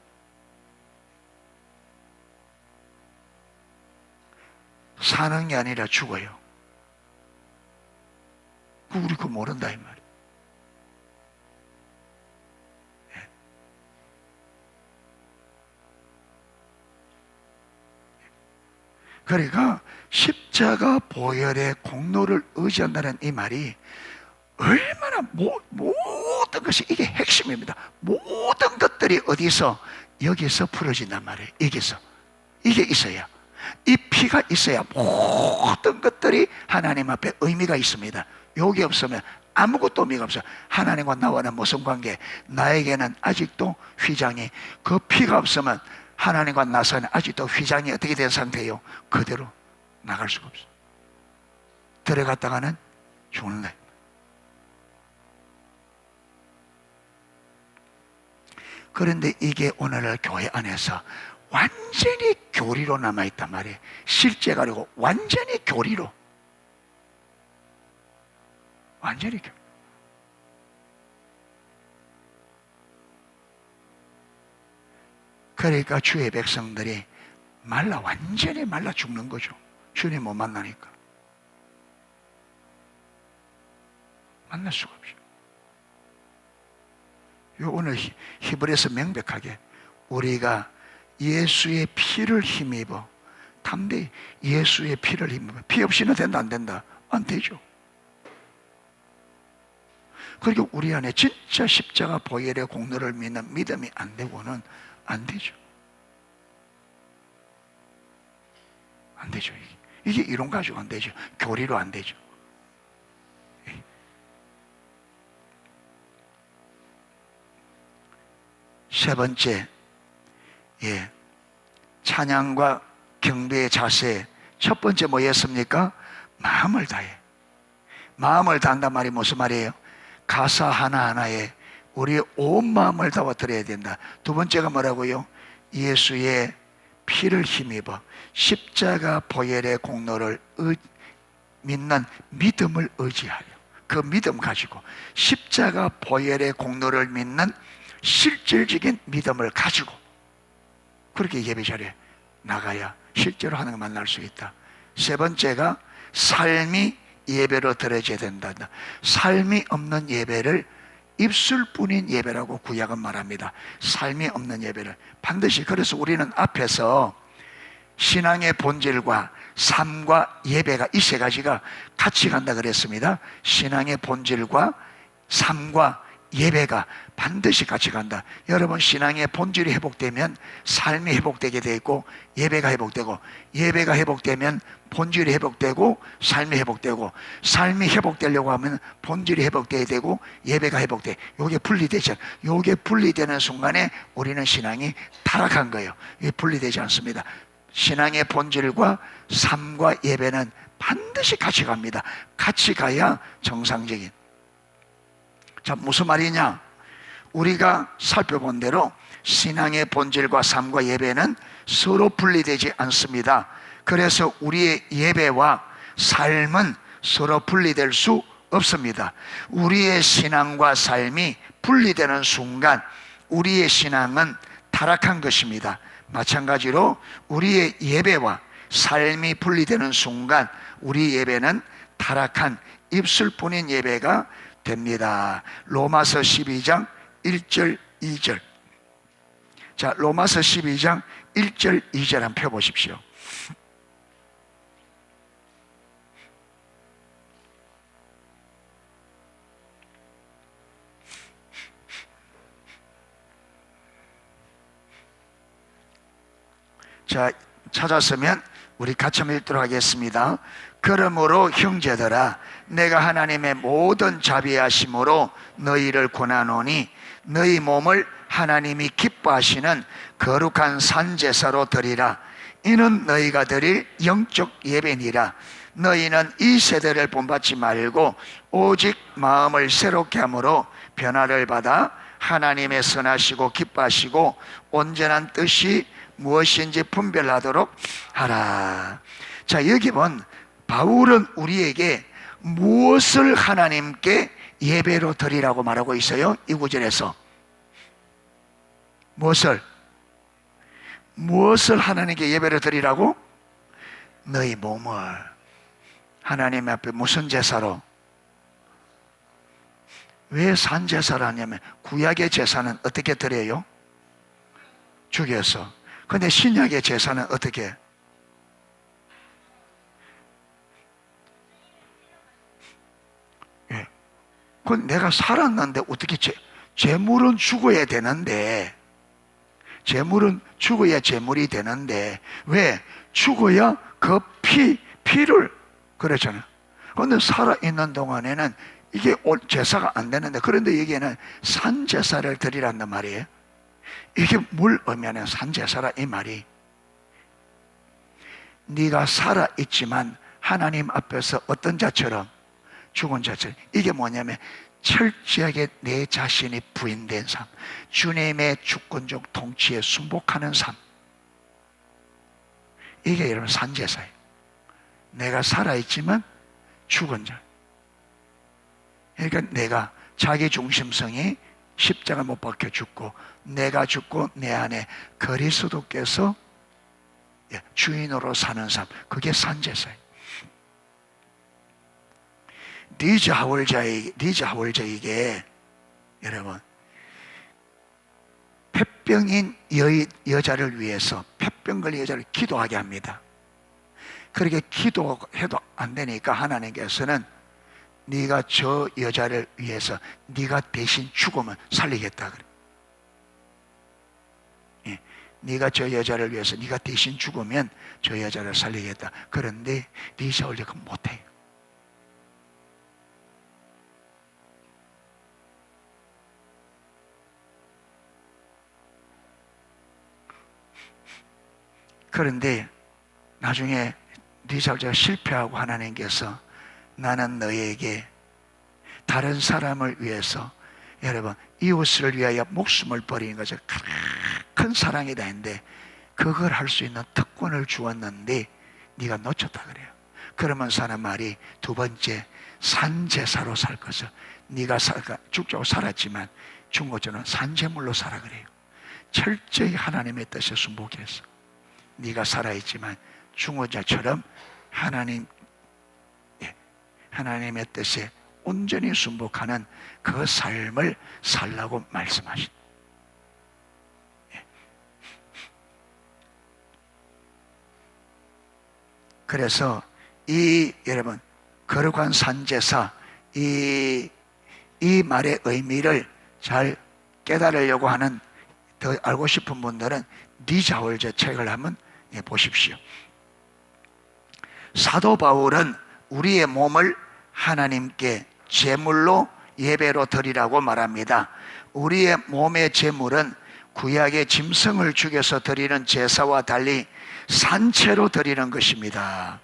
사는 게 아니라 죽어요. 우리 그거 모른다 이 말이에요. 그러니까 십자가 보혈의 공로를 의지한다는 이 말이 얼마나 모든 것이, 이게 핵심입니다. 모든 것들이 어디서? 여기서 풀어진단 말이에요. 여기서. 이게 있어야, 이 피가 있어야 모든 것들이 하나님 앞에 의미가 있습니다. 여기 없으면 아무것도 의미가 없어요. 하나님과 나와는 무슨 관계? 나에게는 아직도 휘장이, 그 피가 없으면 하나님과 나서는 아직도 휘장이 어떻게 된 상태예요? 그대로 나갈 수가 없어요. 들어갔다가는 죽는 거예요. 그런데 이게 오늘날 교회 안에서 완전히 교리로 남아있단 말이에요. 실제가 아니고 완전히 교리로. 완전히 교리. 그러니까 주의 백성들이 완전히 말라 죽는 거죠. 주님 못 만나니까. 만날 수가 없죠. 오늘 히브리서 명백하게 우리가 예수의 피를 힘입어, 담대히 예수의 피를 힘입어. 피 없이는 된다 안 된다? 안 되죠. 그리고 우리 안에 진짜 십자가 보혈의 공로를 믿는 믿음이 안 되고는 안 되죠. 안 되죠. 이게 이론 가지고 안 되죠. 교리로 안 되죠. 세 번째, 찬양과 경배의 자세. 첫 번째 뭐였습니까? 마음을 다해. 마음을 다한단 말이 무슨 말이에요? 가사 하나하나에 우리의 온 마음을 다워 드려야 된다. 두 번째가 뭐라고요? 예수의 피를 힘입어 십자가 보혈의 공로를 믿는 믿음을 의지하여, 그 믿음 가지고 십자가 보혈의 공로를 믿는 실질적인 믿음을 가지고 그렇게 예배 자리에 나가야 실제로 하나님을 만날 수 있다. 세 번째가 삶이 예배로 드려져야 된다. 삶이 없는 예배를 입술뿐인 예배라고 구약은 말합니다. 삶이 없는 예배를 반드시. 그래서 우리는 앞에서 신앙의 본질과 삶과 예배가 이 세 가지가 같이 간다 그랬습니다. 신앙의 본질과 삶과 예배가 반드시 같이 간다. 여러분, 신앙의 본질이 회복되면 삶이 회복되게 돼 있고, 예배가 회복되고, 예배가 회복되면 본질이 회복되고, 삶이 회복되고, 삶이 회복되려고 하면 본질이 회복돼야 되고, 예배가 회복돼. 요게 분리되죠. 요게 분리되는 순간에 우리는 신앙이 타락한 거예요. 이게 분리되지 않습니다. 신앙의 본질과 삶과 예배는 반드시 같이 갑니다. 같이 가야 정상적인. 자, 무슨 말이냐? 우리가 살펴본 대로 신앙의 본질과 삶과 예배는 서로 분리되지 않습니다. 그래서 우리의 예배와 삶은 서로 분리될 수 없습니다. 우리의 신앙과 삶이 분리되는 순간 우리의 신앙은 타락한 것입니다. 마찬가지로 우리의 예배와 삶이 분리되는 순간 우리 예배는 타락한 입술뿐인 예배가 됩니다. 로마서 12장 1절 2절. 자, 로마서 12장 1절 2절 한번 펴보십시오. 자, 찾았으면 우리 같이 한번 읽도록 하겠습니다. 그러므로 형제들아, 내가 하나님의 모든 자비하심으로 너희를 권하노니 너희 몸을 하나님이 기뻐하시는 거룩한 산제사로 드리라. 이는 너희가 드릴 영적 예배니라. 너희는 이 세대를 본받지 말고 오직 마음을 새롭게 함으로 변화를 받아 하나님의 선하시고 기뻐하시고 온전한 뜻이 무엇인지 분별하도록 하라. 자, 여기 보면 바울은 우리에게 무엇을 하나님께 예배로 드리라고 말하고 있어요? 이 구절에서 무엇을 하나님께 예배로 드리라고? 너희 몸을 하나님 앞에 무슨 제사로? 왜 산제사를 하냐면 구약의 제사는 어떻게 드려요? 죽여서. 근데 신약의 제사는 어떻게? 예. 그건 내가 살았는데 어떻게 재물은 죽어야 되는데, 재물은 죽어야 재물이 되는데, 왜? 죽어야 그 피를, 그렇잖아요. 그런데 살아있는 동안에는 이게 제사가 안 되는데, 그런데 여기에는 산제사를 드리란단 말이에요. 이게 뭘 의미하냐? 산제사라 이 말이, 네가 살아있지만 하나님 앞에서 어떤 자처럼? 죽은 자처럼. 이게 뭐냐면 철저하게 내 자신이 부인된 삶, 주님의 주권적 통치에 순복하는 삶. 이게 여러분 산제사예요. 내가 살아있지만 죽은 자. 그러니까 내가 자기 중심성이 십자가 못 박혀 죽고, 내가 죽고 내 안에 그리스도께서 주인으로 사는 삶, 그게 산제사예요. 리즈 하월자에게 여러분, 폐병인 여자를 위해서, 폐병 걸린 여자를 기도하게 합니다. 그렇게 기도해도 안 되니까 하나님께서는 네가 저 여자를 위해서 네가 대신 죽으면 살리겠다 그래. 예, 네가 저 여자를 위해서 네가 대신 죽으면 저 여자를 살리겠다. 그런데 리즈 하월자가 못해요. 그런데 나중에 리즈 하월자가 실패하고 하나님께서 나는 너에게 다른 사람을 위해서, 여러분, 이웃을 위하여 목숨을 버리는 것은 큰 사랑이다 했는데 그걸 할 수 있는 특권을 주었는데 네가 놓쳤다 그래요. 그러면서 하는 말이 두 번째, 산제사로 살 것을, 네가 죽자고 살았지만 죽은 것처럼 산제물로 살아 그래요. 철저히 하나님의 뜻에 순복해서 네가 살아있지만 죽은 자처럼 하나님의 뜻에 온전히 순복하는 그 삶을 살라고 말씀하신. 그래서 여러분, 거룩한 산제사, 이 말의 의미를 잘 깨달으려고 하는, 더 알고 싶은 분들은 니자월제 책을 한번 보십시오. 사도 바울은 우리의 몸을 하나님께 제물로 예배로 드리라고 말합니다. 우리의 몸의 제물은 구약의 짐승을 죽여서 드리는 제사와 달리 산채로 드리는 것입니다.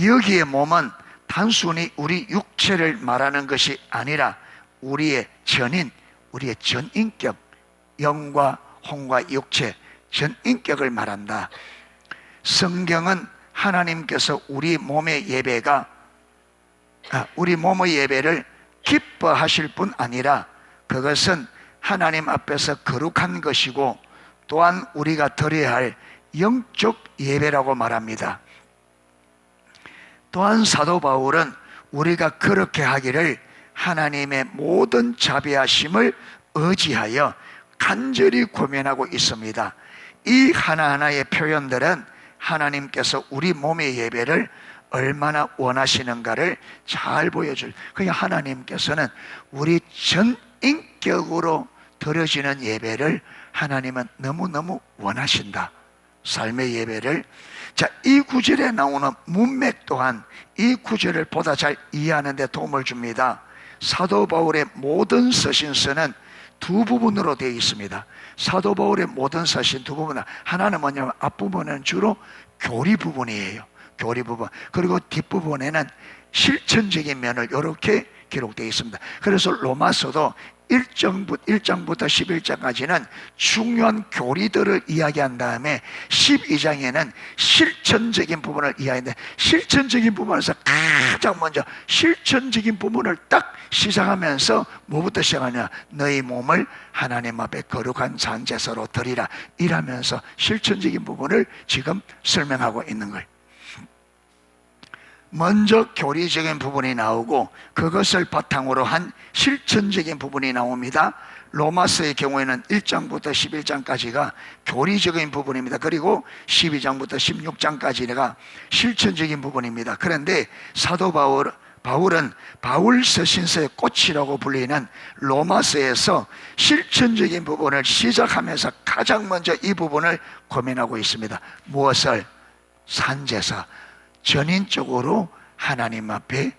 여기에 몸은 단순히 우리 육체를 말하는 것이 아니라 우리의 전인, 우리의 전인격, 영과 혼과 육체, 전인격을 말한다. 성경은 하나님께서 우리 몸의 예배를 기뻐하실 뿐 아니라 그것은 하나님 앞에서 거룩한 것이고 또한 우리가 드려야 할 영적 예배라고 말합니다. 또한 사도 바울은 우리가 그렇게 하기를 하나님의 모든 자비하심을 의지하여 간절히 고민하고 있습니다. 이 하나하나의 표현들은 하나님께서 우리 몸의 예배를 얼마나 원하시는가를 잘 보여줄. 그냥 하나님께서는 우리 전 인격으로 드려지는 예배를 하나님은 너무너무 원하신다. 삶의 예배를. 자, 이 구절에 나오는 문맥 또한 이 구절을 보다 잘 이해하는 데 도움을 줍니다. 사도 바울의 모든 서신서는 두 부분으로 되어 있습니다. 사도 바울의 모든 서신 두 부분. 하나는 뭐냐면 앞부분은 주로 교리 부분이에요. 교리 부분. 그리고 뒷부분에는 실천적인 면을 이렇게 기록되어 있습니다. 그래서 로마서도 1장부터 11장까지는 중요한 교리들을 이야기한 다음에 12장에는 실천적인 부분을 이야기하는데, 실천적인 부분에서 가장 먼저 실천적인 부분을 딱 시작하면서 뭐부터 시작하냐? 너희 몸을 하나님 앞에 거룩한 산제사로 드리라, 이라면서 실천적인 부분을 지금 설명하고 있는 거예요. 먼저 교리적인 부분이 나오고 그것을 바탕으로 한 실천적인 부분이 나옵니다. 로마서의 경우에는 1장부터 11장까지가 교리적인 부분입니다. 그리고 12장부터 16장까지가 실천적인 부분입니다. 그런데 사도 바울은 바울 서신서의 꽃이라고 불리는 로마서에서 실천적인 부분을 시작하면서 가장 먼저 이 부분을 고민하고 있습니다. 무엇을? 산제사, 전인적으로 하나님 앞에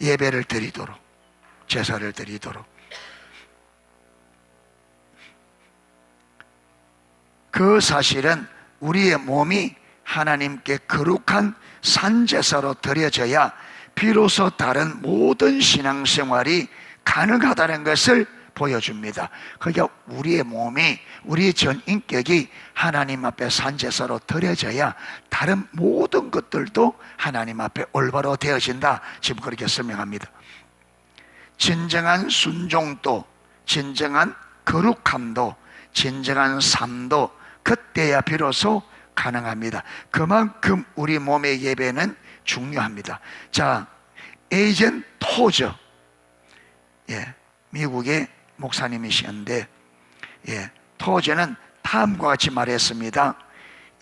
예배를 드리도록, 제사를 드리도록. 그 사실은 우리의 몸이 하나님께 거룩한 산제사로 드려져야 비로소 다른 모든 신앙생활이 가능하다는 것을 보여줍니다. 그러니까 우리의 몸이, 우리의 전인격이 하나님 앞에 산제사로 드려져야 다른 모든 것들도 하나님 앞에 올바로 되어진다. 지금 그렇게 설명합니다. 진정한 순종도, 진정한 거룩함도, 진정한 삶도 그때야 비로소 가능합니다. 그만큼 우리 몸의 예배는 중요합니다. 자, 에이젠 토저, 미국의 목사님이셨는데, 토저는 다음과 같이 말했습니다.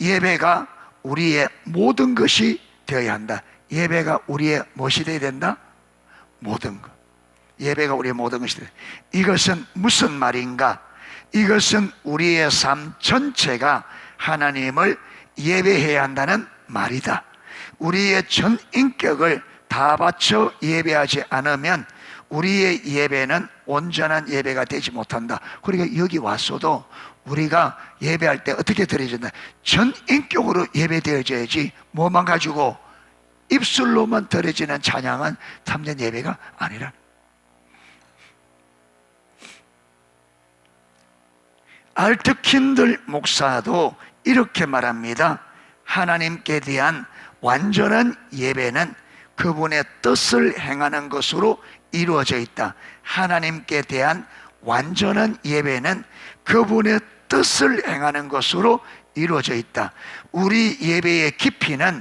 예배가 우리의 모든 것이 되어야 한다. 예배가 우리의 무엇이 되어야 된다? 모든 것. 예배가 우리의 모든 것이 되어야 된다. 이것은 무슨 말인가? 이것은 우리의 삶 전체가 하나님을 예배해야 한다는 말이다. 우리의 전 인격을 다 바쳐 예배하지 않으면 우리의 예배는 온전한 예배가 되지 못한다. 그러니까 여기 왔어도 우리가 예배할 때 어떻게 드려진다? 전 인격으로 예배되어져야지, 뭐만 가지고 입술로만 드려지는 찬양은 참된 예배가 아니라. 알트킨들 목사도 이렇게 말합니다. 하나님께 대한 완전한 예배는 그분의 뜻을 행하는 것으로 이루어져 있다. 하나님께 대한 완전한 예배는 그분의 뜻을 행하는 것으로 이루어져 있다. 우리 예배의 깊이는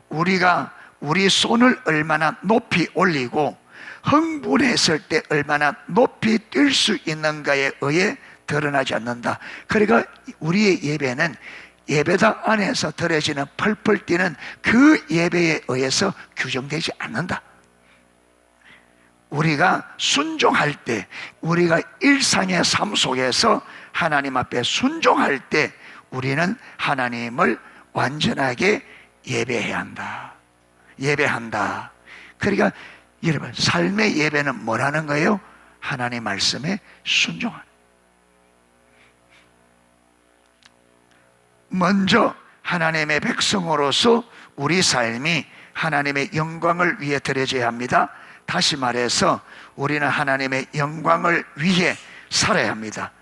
우리가 우리 손을 얼마나 높이 올리고 흥분했을 때 얼마나 높이 뛸 수 있는가에 의해 드러나지 않는다. 그러니까 우리의 예배는 예배당 안에서 드려지는 펄펄 뛰는 그 예배에 의해서 규정되지 않는다. 우리가 순종할 때, 우리가 일상의 삶 속에서 하나님 앞에 순종할 때 우리는 하나님을 완전하게 예배해야 한다. 예배한다. 그러니까 여러분, 삶의 예배는 뭐라는 거예요? 하나님 말씀에 순종하는. 먼저 하나님의 백성으로서 우리 삶이 하나님의 영광을 위해 드려져야 합니다. 다시 말해서 우리는 하나님의 영광을 위해 살아야 합니다.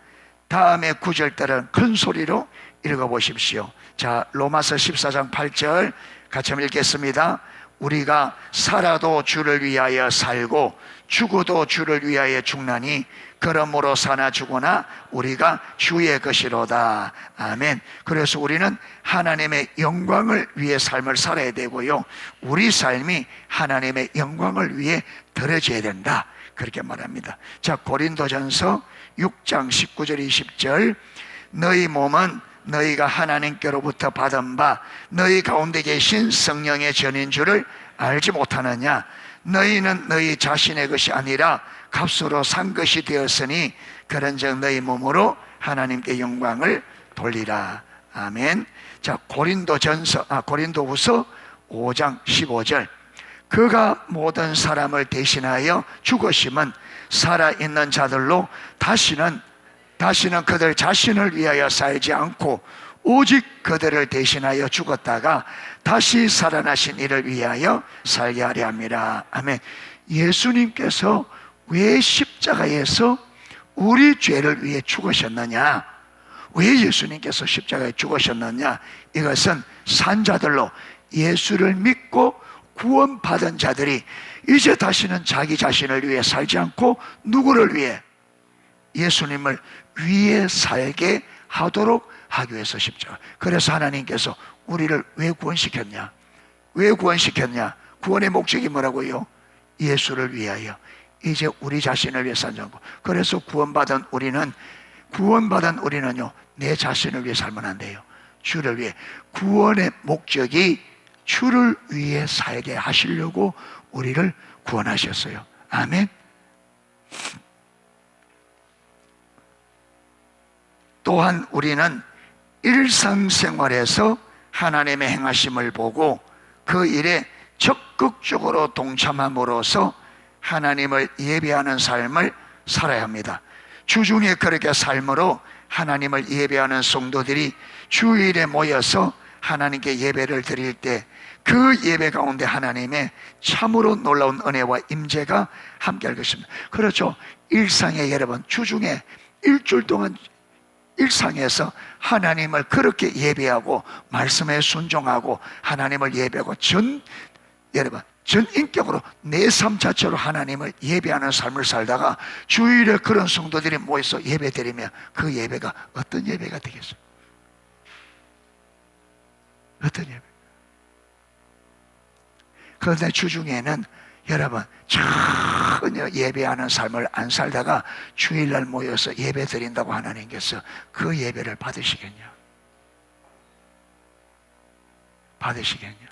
다음에 9절들은 큰 소리로 읽어보십시오. 자, 로마서 14장 8절 같이 한번 읽겠습니다. 우리가 살아도 주를 위하여 살고 죽어도 주를 위하여 죽나니 그러므로 사나 죽으나 우리가 주의 것이로다. 아멘. 그래서 우리는 하나님의 영광을 위해 삶을 살아야 되고요, 우리 삶이 하나님의 영광을 위해 드려져야 된다, 그렇게 말합니다. 자, 고린도전서 6장 19절 20절 너희 몸은 너희가 하나님께로부터 받은 바 너희 가운데 계신 성령의 전인 줄을 알지 못하느냐? 너희는 너희 자신의 것이 아니라 값으로 산 것이 되었으니 그런즉 너희 몸으로 하나님께 영광을 돌리라. 아멘. 자, 고린도후서 5장 15절 그가 모든 사람을 대신하여 죽으심은 살아있는 자들로 다시는 그들 자신을 위하여 살지 않고 오직 그들을 대신하여 죽었다가 다시 살아나신 이를 위하여 살게 하려 함이라. 아멘. 예수님께서 왜 십자가에서 우리 죄를 위해 죽으셨느냐? 왜 예수님께서 십자가에 죽으셨느냐? 이것은 산자들로 예수를 믿고 구원받은 자들이 이제 다시는 자기 자신을 위해 살지 않고 누구를 위해? 예수님을 위해 살게 하도록 하기 위해서 십자가. 그래서 하나님께서 우리를 왜 구원시켰냐? 왜 구원시켰냐? 구원의 목적이 뭐라고요? 예수를 위하여. 이제 우리 자신을 위해 살지 않고. 그래서 구원받은 우리는요, 내 자신을 위해 살면 안 돼요. 주를 위해. 구원의 목적이 주를 위해 살게 하시려고 우리를 구원하셨어요. 아멘. 또한 우리는 일상생활에서 하나님의 행하심을 보고 그 일에 적극적으로 동참함으로써 하나님을 예배하는 삶을 살아야 합니다. 주중에 그렇게 삶으로 하나님을 예배하는 성도들이 주일에 모여서 하나님께 예배를 드릴 때 그 예배 가운데 하나님의 참으로 놀라운 은혜와 임재가 함께할 것입니다. 그렇죠. 일상에 여러분, 주중에 일주일 동안 일상에서 하나님을 그렇게 예배하고 말씀에 순종하고 하나님을 예배하고 여러분 전인격으로 내 삶 자체로 하나님을 예배하는 삶을 살다가 주일에 그런 성도들이 모여서 예배드리면 그 예배가 어떤 예배가 되겠어요? 어떤 예배? 그런데 주중에는 여러분 전혀 예배하는 삶을 안 살다가 주일날 모여서 예배 드린다고 하나님께서 그 예배를 받으시겠냐? 받으시겠냐?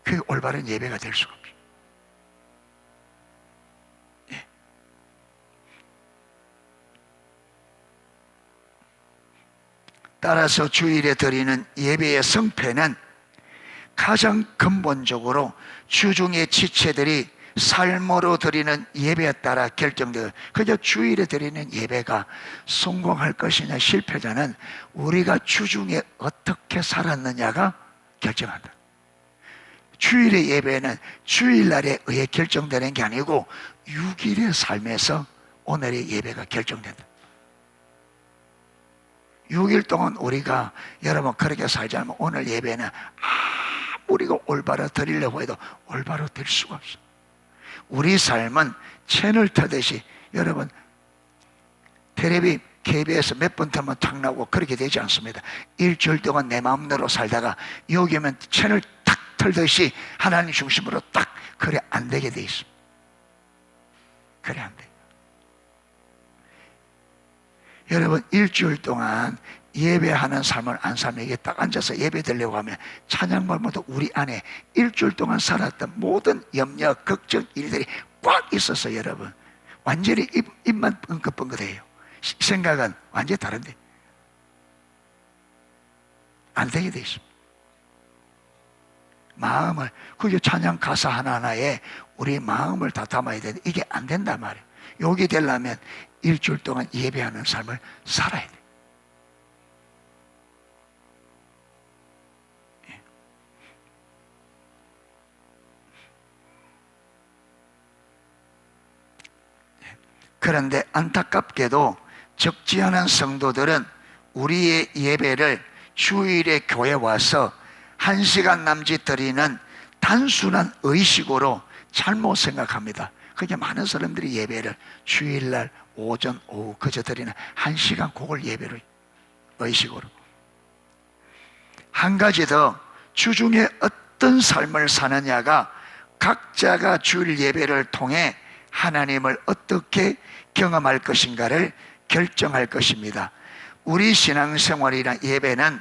그게 올바른 예배가 될 수가 없죠. 예. 따라서 주일에 드리는 예배의 성패는 가장 근본적으로 주중의 지체들이 삶으로 드리는 예배에 따라 결정돼요. 그저 주일에 드리는 예배가 성공할 것이냐 실패자는 우리가 주중에 어떻게 살았느냐가 결정한다. 주일의 예배는 주일날에 의해 결정되는 게 아니고 6일의 삶에서 오늘의 예배가 결정된다. 6일 동안 우리가 여러분 그렇게 살지 않으면 오늘 예배는 우리가 올바로 드리려고 해도 올바로 될 수가 없어. 우리 삶은 채널 타듯이 여러분 텔레비 KBS 몇 번 틀면 탁 나오고 그렇게 되지 않습니다. 일주일 동안 내 마음대로 살다가 여기 오면 채널 탁 틀듯이 하나님 중심으로 딱 그래 안 되게 돼 있어. 그래 안 돼. 여러분 일주일 동안 예배하는 삶을 안 살면, 이게 딱 앉아서 예배 드리려고 하면 찬양만 모두 우리 안에 일주일 동안 살았던 모든 염려, 걱정, 일들이 꽉 있어서 여러분 완전히 입만 뻥긋뻥긋해요. 생각은 완전히 다른데 안 되게 돼 있습니다. 마음을, 그게 찬양 가사 하나하나에 우리 마음을 다 담아야 되는데 이게 안 된단 말이에요. 여기 되려면 일주일 동안 예배하는 삶을 살아야 돼요. 그런데 안타깝게도 적지 않은 성도들은 우리의 예배를 주일에 교회 와서 1시간 남짓 드리는 단순한 의식으로 잘못 생각합니다. 그게 많은 사람들이 예배를 주일날 오전, 오후 그저 드리는 1시간 그걸 예배를 의식으로. 한 가지 더, 주중에 어떤 삶을 사느냐가 각자가 주일 예배를 통해 하나님을 어떻게 경험할 것인가를 결정할 것입니다. 우리 신앙생활이나 예배는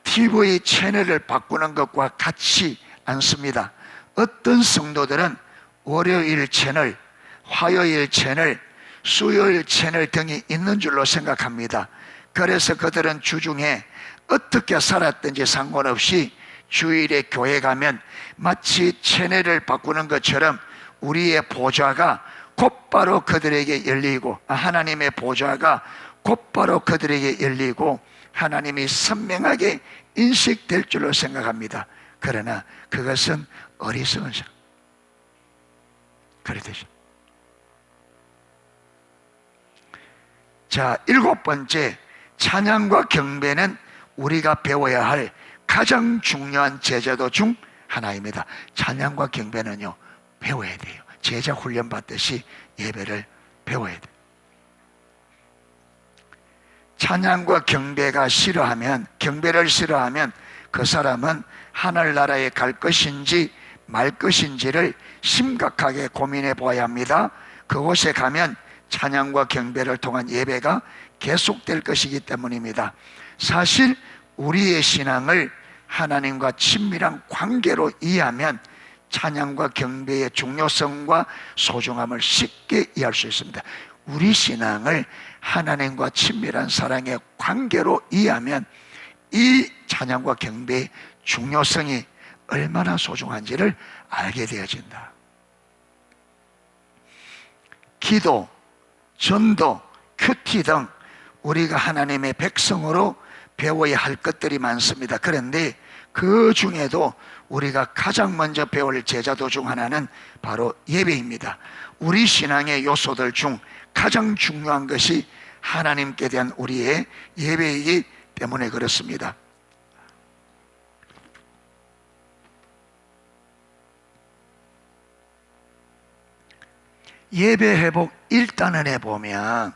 TV 채널을 바꾸는 것과 같지 않습니다. 어떤 성도들은 월요일 채널, 화요일 채널, 수요일 채널 등이 있는 줄로 생각합니다. 그래서 그들은 주중에 어떻게 살았든지 상관없이 주일에 교회 가면 마치 채널을 바꾸는 것처럼 우리의 보좌가 곧바로 그들에게 열리고, 하나님의 보좌가 곧바로 그들에게 열리고 하나님이 선명하게 인식될 줄로 생각합니다. 그러나 그것은 어리석은 생각. 그래 되죠. 자, 7번째, 찬양과 경배는 우리가 배워야 할 가장 중요한 제자도 중 하나입니다. 찬양과 경배는요, 배워야 돼요. 제자 훈련 받듯이 예배를 배워야 돼요. 찬양과 경배를 싫어하면 그 사람은 하늘나라에 갈 것인지 말 것인지를 심각하게 고민해 보아야 합니다. 그곳에 가면 찬양과 경배를 통한 예배가 계속될 것이기 때문입니다. 사실 우리의 신앙을 하나님과 친밀한 관계로 이해하면 찬양과 경배의 중요성과 소중함을 쉽게 이해할 수 있습니다. 우리 신앙을 하나님과 친밀한 사랑의 관계로 이해하면 이 찬양과 경배의 중요성이 얼마나 소중한지를 알게 되어진다. 기도, 전도, 큐티 등 우리가 하나님의 백성으로 배워야 할 것들이 많습니다. 그런데 그 중에도 우리가 가장 먼저 배울 제자도 중 하나는 바로 예배입니다. 우리 신앙의 요소들 중 가장 중요한 것이 하나님께 대한 우리의 예배이기 때문에 그렇습니다. 예배 회복 1단원에 보면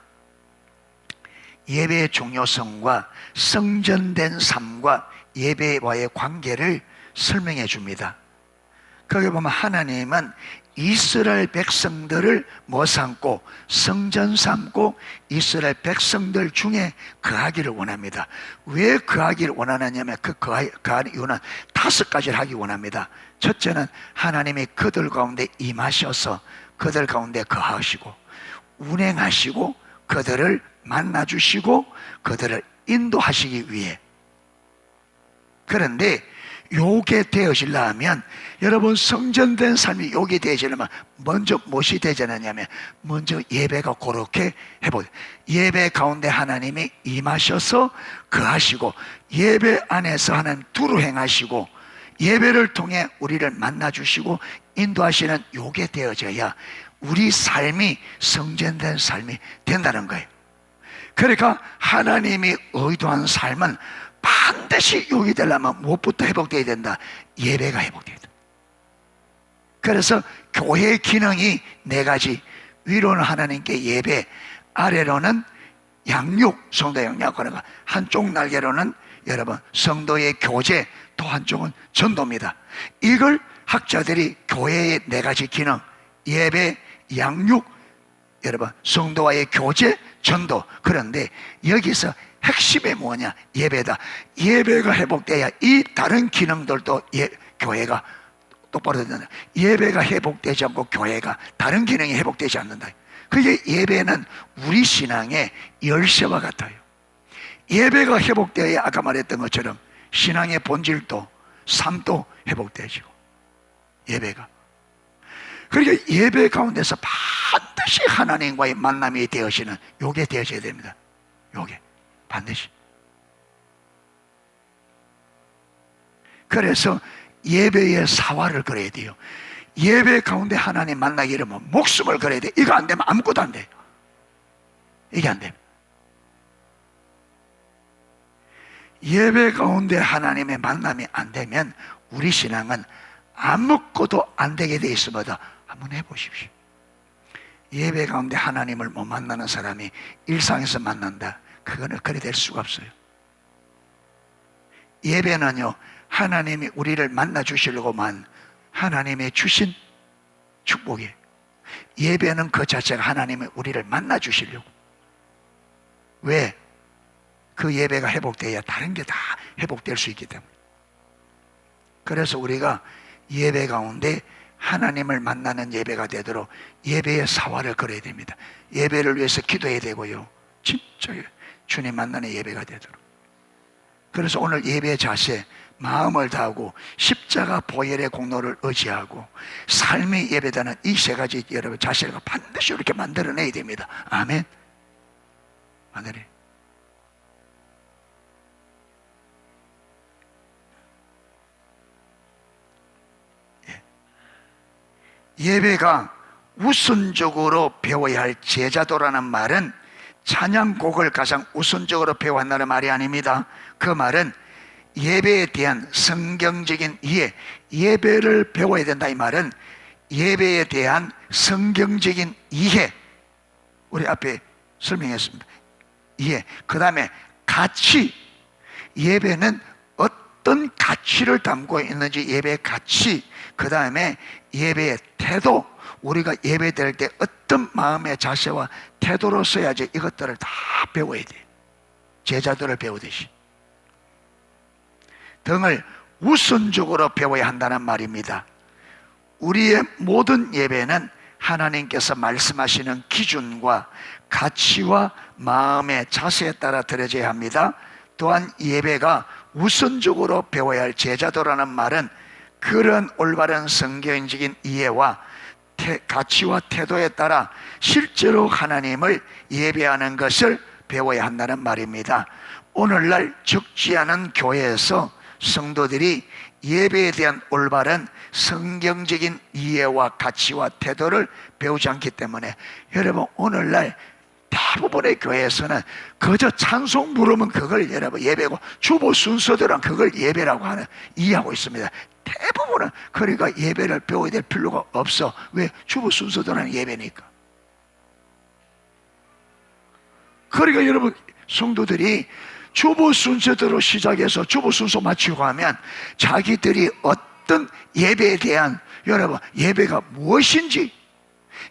예배의 중요성과 성전된 삶과 예배와의 관계를 설명해 줍니다. 거기 보면 하나님은 이스라엘 백성들을 뭐 삼고 성전 삼고 이스라엘 백성들 중에 거하기를 원합니다. 왜 거하기를 원하느냐면 그 거하는 이유는 5가지를 하기 원합니다. 첫째는 하나님이 그들 가운데 임하셔서 그들 가운데 거하시고 운행하시고 그들을 만나주시고 그들을 인도하시기 위해. 그런데 요게 되어지려면, 여러분 성전된 삶이 요게 되어지려면 먼저 무엇이 되어지느냐면 먼저 예배가 그렇게 해보세요. 예배 가운데 하나님이 임하셔서 거하시고 예배 안에서 하나님 두루 행하시고 예배를 통해 우리를 만나주시고 인도하시는 요게 되어져야 우리 삶이 성전된 삶이 된다는 거예요. 그러니까 하나님이 의도한 삶은 반드시 여기 되려면 무엇부터 회복되어야 된다? 예배가 회복되어야 된다. 그래서 교회의 기능이 4가지. 위로는 하나님께 예배, 아래로는 양육, 성도 양육하는 것. 한쪽 날개로는 여러분 성도의 교제, 또 한쪽은 전도입니다. 이걸 학자들이 교회의 4가지 기능, 예배, 양육, 여러분 성도와의 교제, 전도. 그런데 여기서 핵심이 뭐냐? 예배다. 예배가 회복돼야 이 다른 기능들도 교회가 똑바로 된다. 예배가 회복되지 않고 교회가 다른 기능이 회복되지 않는다. 그게 예배는 우리 신앙의 열쇠와 같아요. 예배가 회복되어야 아까 말했던 것처럼 신앙의 본질도 삶도 회복되지고 예배가. 그러니까 예배 가운데서 반드시 하나님과의 만남이 되어지는 요게 되어져야 됩니다. 요게 반드시. 그래서 예배의 사활을 걸어야 돼요. 예배 가운데 하나님 만나기 이러면 목숨을 걸어야 돼. 이거 안 되면 아무것도 안 돼요. 이게 안 됩니다. 예배 가운데 하나님의 만남이 안 되면 우리 신앙은 아무것도 안 되게 돼 있습니다. 한번 해보십시오. 예배 가운데 하나님을 못 만나는 사람이 일상에서 만난다. 그거는 그래 될 수가 없어요. 예배는요, 하나님이 우리를 만나 주시려고만 하나님의 주신 축복이에요. 예배는 그 자체가 하나님이 우리를 만나 주시려고. 왜? 그 예배가 회복돼야 다른 게 다 회복될 수 있기 때문에. 그래서 우리가 예배 가운데 하나님을 만나는 예배가 되도록 예배의 사활을 걸어야 됩니다. 예배를 위해서 기도해야 되고요, 진짜 주님 만나는 예배가 되도록. 그래서 오늘 예배의 자세, 마음을 다하고 십자가 보혈의 공로를 의지하고 삶의 예배다는 이 세 가지 여러분 자세가 반드시 이렇게 만들어내야 됩니다. 아멘. 아멘. 예배가 우선적으로 배워야 할 제자도라는 말은 찬양곡을 가장 우선적으로 배워야 한다는 말이 아닙니다. 그 말은 예배에 대한 성경적인 이해, 예배를 배워야 된다 이 말은 예배에 대한 성경적인 이해, 우리 앞에 설명했습니다. 이해, 그 다음에 가치, 예배는 어떤 가치를 담고 있는지 예배의 가치, 그 다음에 예배의 태도, 우리가 예배 드릴 때 어떤 마음의 자세와 태도로 써야지 이것들을 다 배워야 돼요. 제자들을 배우듯이 등을 우선적으로 배워야 한다는 말입니다. 우리의 모든 예배는 하나님께서 말씀하시는 기준과 가치와 마음의 자세에 따라 드려져야 합니다. 또한 예배가 우선적으로 배워야 할 제자도라는 말은 그런 올바른 성경적인 이해와 가치와 태도에 따라 실제로 하나님을 예배하는 것을 배워야 한다는 말입니다. 오늘날 적지 않은 교회에서 성도들이 예배에 대한 올바른 성경적인 이해와 가치와 태도를 배우지 않기 때문에 여러분 오늘날 대부분의 교회에서는 그저 찬송 부르면 그걸 여러분 예배고 주보 순서들은 그걸 예배라고 하는 이해하고 있습니다. 대부분은 그러니까 예배를 배워야 될 필요가 없어. 왜? 주보 순서들은 예배니까. 그러니까 여러분 성도들이 주보 순서대로 시작해서 주보 순서 마치고 하면 자기들이 어떤 예배에 대한 여러분 예배가 무엇인지,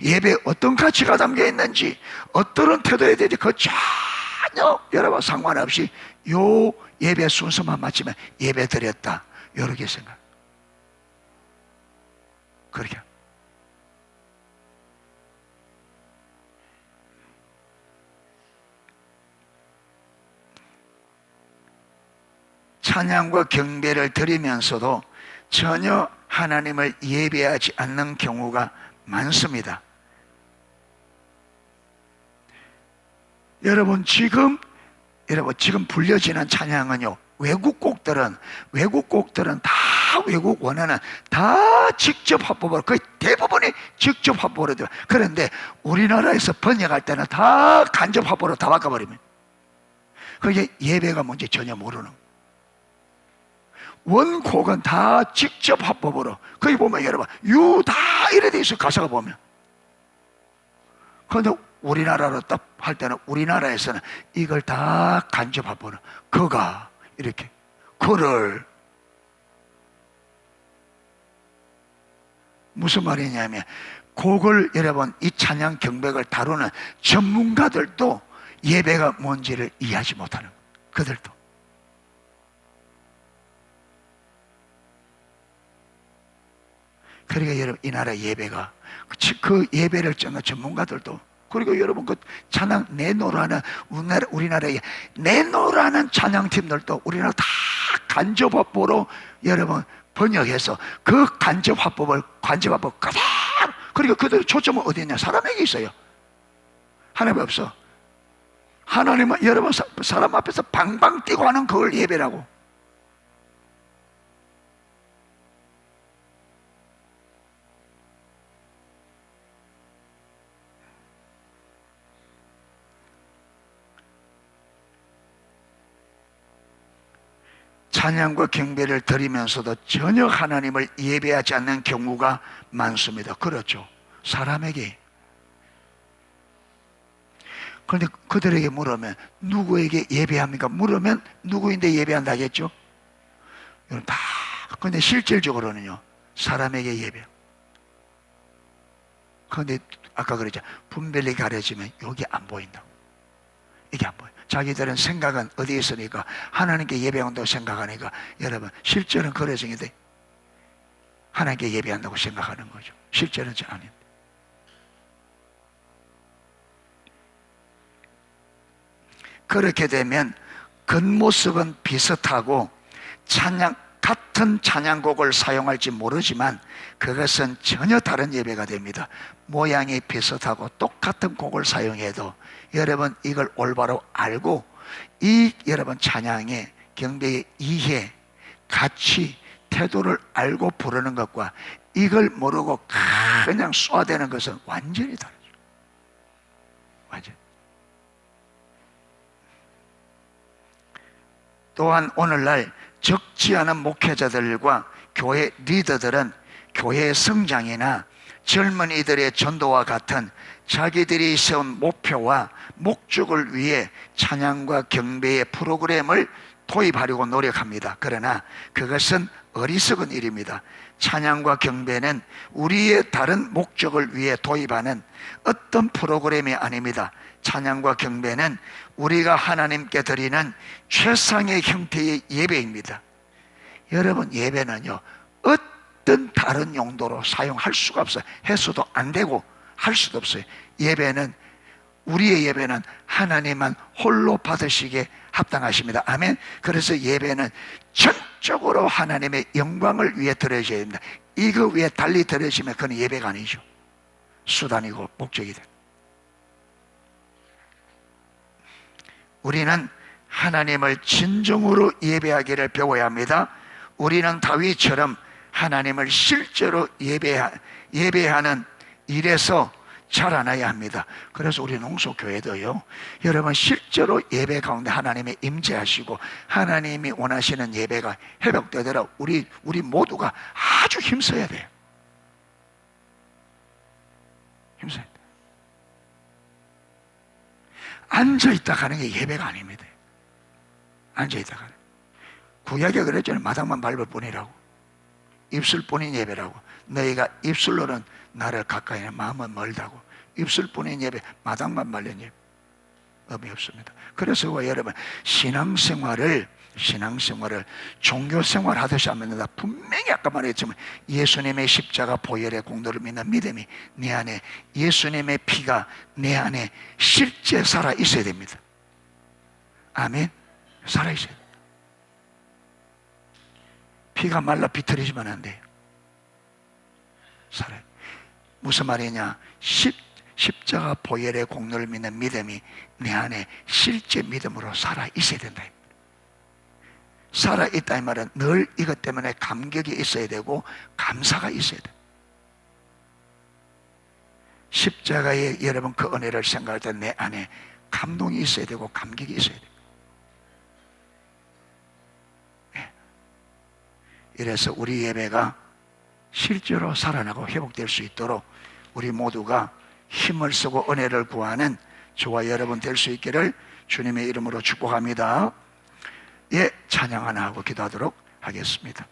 예배에 어떤 가치가 담겨 있는지, 어떤 태도에 대해 그 전혀 여러분 상관없이 요 예배 순서만 마치면 예배 드렸다 이렇게 생각. 그렇게. 찬양과 경배를 드리면서도 전혀 하나님을 예배하지 않는 경우가 많습니다. 여러분 지금 불려지는 찬양은요, 외국 곡들은 다 외국 원어는 다 직접 합법으로, 거의 대부분이 직접 합법으로 돼요. 그런데 우리나라에서 번역할 때는 다 간접 합법으로 다 바꿔버리면 그게 예배가 뭔지 전혀 모르는 거예요. 원곡은 다 직접 합법으로, 거기 보면 여러분 유 다 이래 돼 있어 가사가 보면. 그런데 우리나라로 딱 할 때는 우리나라에서는 이걸 다 간접 합법으로 그가 이렇게 그를, 무슨 말이냐면 곡을 여러분 이 찬양 경배를 다루는 전문가들도 예배가 뭔지를 이해하지 못하는 거예요. 그들도. 그러니까 여러분, 이 나라 예배가, 그 예배를 쫓는 전문가들도, 그리고 여러분 그 찬양 내노라는 우리나라의 내노라는 찬양팀들도 우리나라 다 간접화법으로 여러분 번역해서 그 간접화법 그대로, 그리고 그대로 초점은 어디 있냐? 사람에게 있어요. 하나님 없어. 하나님은 여러분 사람 앞에서 방방 뛰고 하는 그걸 예배라고. 찬양과 경배를 드리면서도 전혀 하나님을 예배하지 않는 경우가 많습니다. 그렇죠. 사람에게. 그런데 그들에게 물으면 누구에게 예배합니까? 물으면 누구인데 예배한다겠죠? 다. 그런데 실질적으로는요, 사람에게 예배. 그런데 아까 그랬죠. 분별이 가려지면 여기 안 보인다고. 이게 안 보여. 자기들은 생각은 어디에 있으니까 하나님께 예배한다고 생각하니까 여러분 실제는 그래서인데 하나님께 예배한다고 생각하는 거죠. 실제는 아닌데. 그렇게 되면 겉모습은 비슷하고 같은 찬양곡을 사용할지 모르지만 그것은 전혀 다른 예배가 됩니다. 모양이 비슷하고 똑같은 곡을 사용해도 여러분 이걸 올바로 알고 이 여러분 찬양의 경배의 이해, 가치, 태도를 알고 부르는 것과 이걸 모르고 그냥 쏘아대는 것은 완전히 다르죠. 완전. 또한 오늘날 적지 않은 목회자들과 교회 리더들은 교회의 성장이나 젊은이들의 전도와 같은 자기들이 세운 목표와 목적을 위해 찬양과 경배의 프로그램을 도입하려고 노력합니다. 그러나 그것은 어리석은 일입니다. 찬양과 경배는 우리의 다른 목적을 위해 도입하는 어떤 프로그램이 아닙니다. 찬양과 경배는 우리가 하나님께 드리는 최상의 형태의 예배입니다. 여러분, 예배는요 어떤 다른 용도로 사용할 수가 없어요. 해서도 안 되고 할 수도 없어요. 예배는, 우리의 예배는 하나님만 홀로 받으시기에 합당하십니다. 아멘. 그래서 예배는 전적으로 하나님의 영광을 위해 드려져야 됩니다. 이거 위에 달리 드려지면 그건 예배가 아니죠. 수단이고 목적이 됩니다. 우리는 하나님을 진정으로 예배하기를 배워야 합니다. 우리는 다윗처럼 하나님을 실제로 예배하는 일에서 자라나야 합니다. 그래서 우리 농소교회도요, 여러분 실제로 예배 가운데 하나님의 임재하시고 하나님이 원하시는 예배가 회복되도록 우리 모두가 아주 힘써야 돼요. 힘써야 돼요. 앉아있다 가는 게 예배가 아닙니다. 앉아있다 가는. 구약에 그랬잖아요. 마당만 밟을 뿐이라고. 입술뿐인 예배라고. 너희가 입술로는 나를 가까이 해, 마음은 멀다고. 입술뿐인 예배, 마당만 밟는 예배 의미 없습니다. 그래서 여러분 신앙생활을 종교생활 하듯이 하면 된다. 분명히 아까 말했지만 예수님의 십자가 보혈의 공로를 믿는 믿음이 내 안에, 예수님의 피가 내 안에 실제 살아 있어야 됩니다. 아멘. 살아 있어야 됩니다. 피가 말라 비틀어지면 안 돼요. 살아요. 무슨 말이냐? 십자가 보혈의 공로를 믿는 믿음이 내 안에 실제 믿음으로 살아 있어야 된다. 살아 있다 이 말은 늘 이것 때문에 감격이 있어야 되고 감사가 있어야 돼. 십자가의 여러분 그 은혜를 생각할 때 내 안에 감동이 있어야 되고 감격이 있어야 돼. 이래서 우리 예배가 실제로 살아나고 회복될 수 있도록 우리 모두가 힘을 쓰고 은혜를 구하는 저와 여러분 될 수 있기를 주님의 이름으로 축복합니다. 예, 찬양 하나 하고 기도하도록 하겠습니다.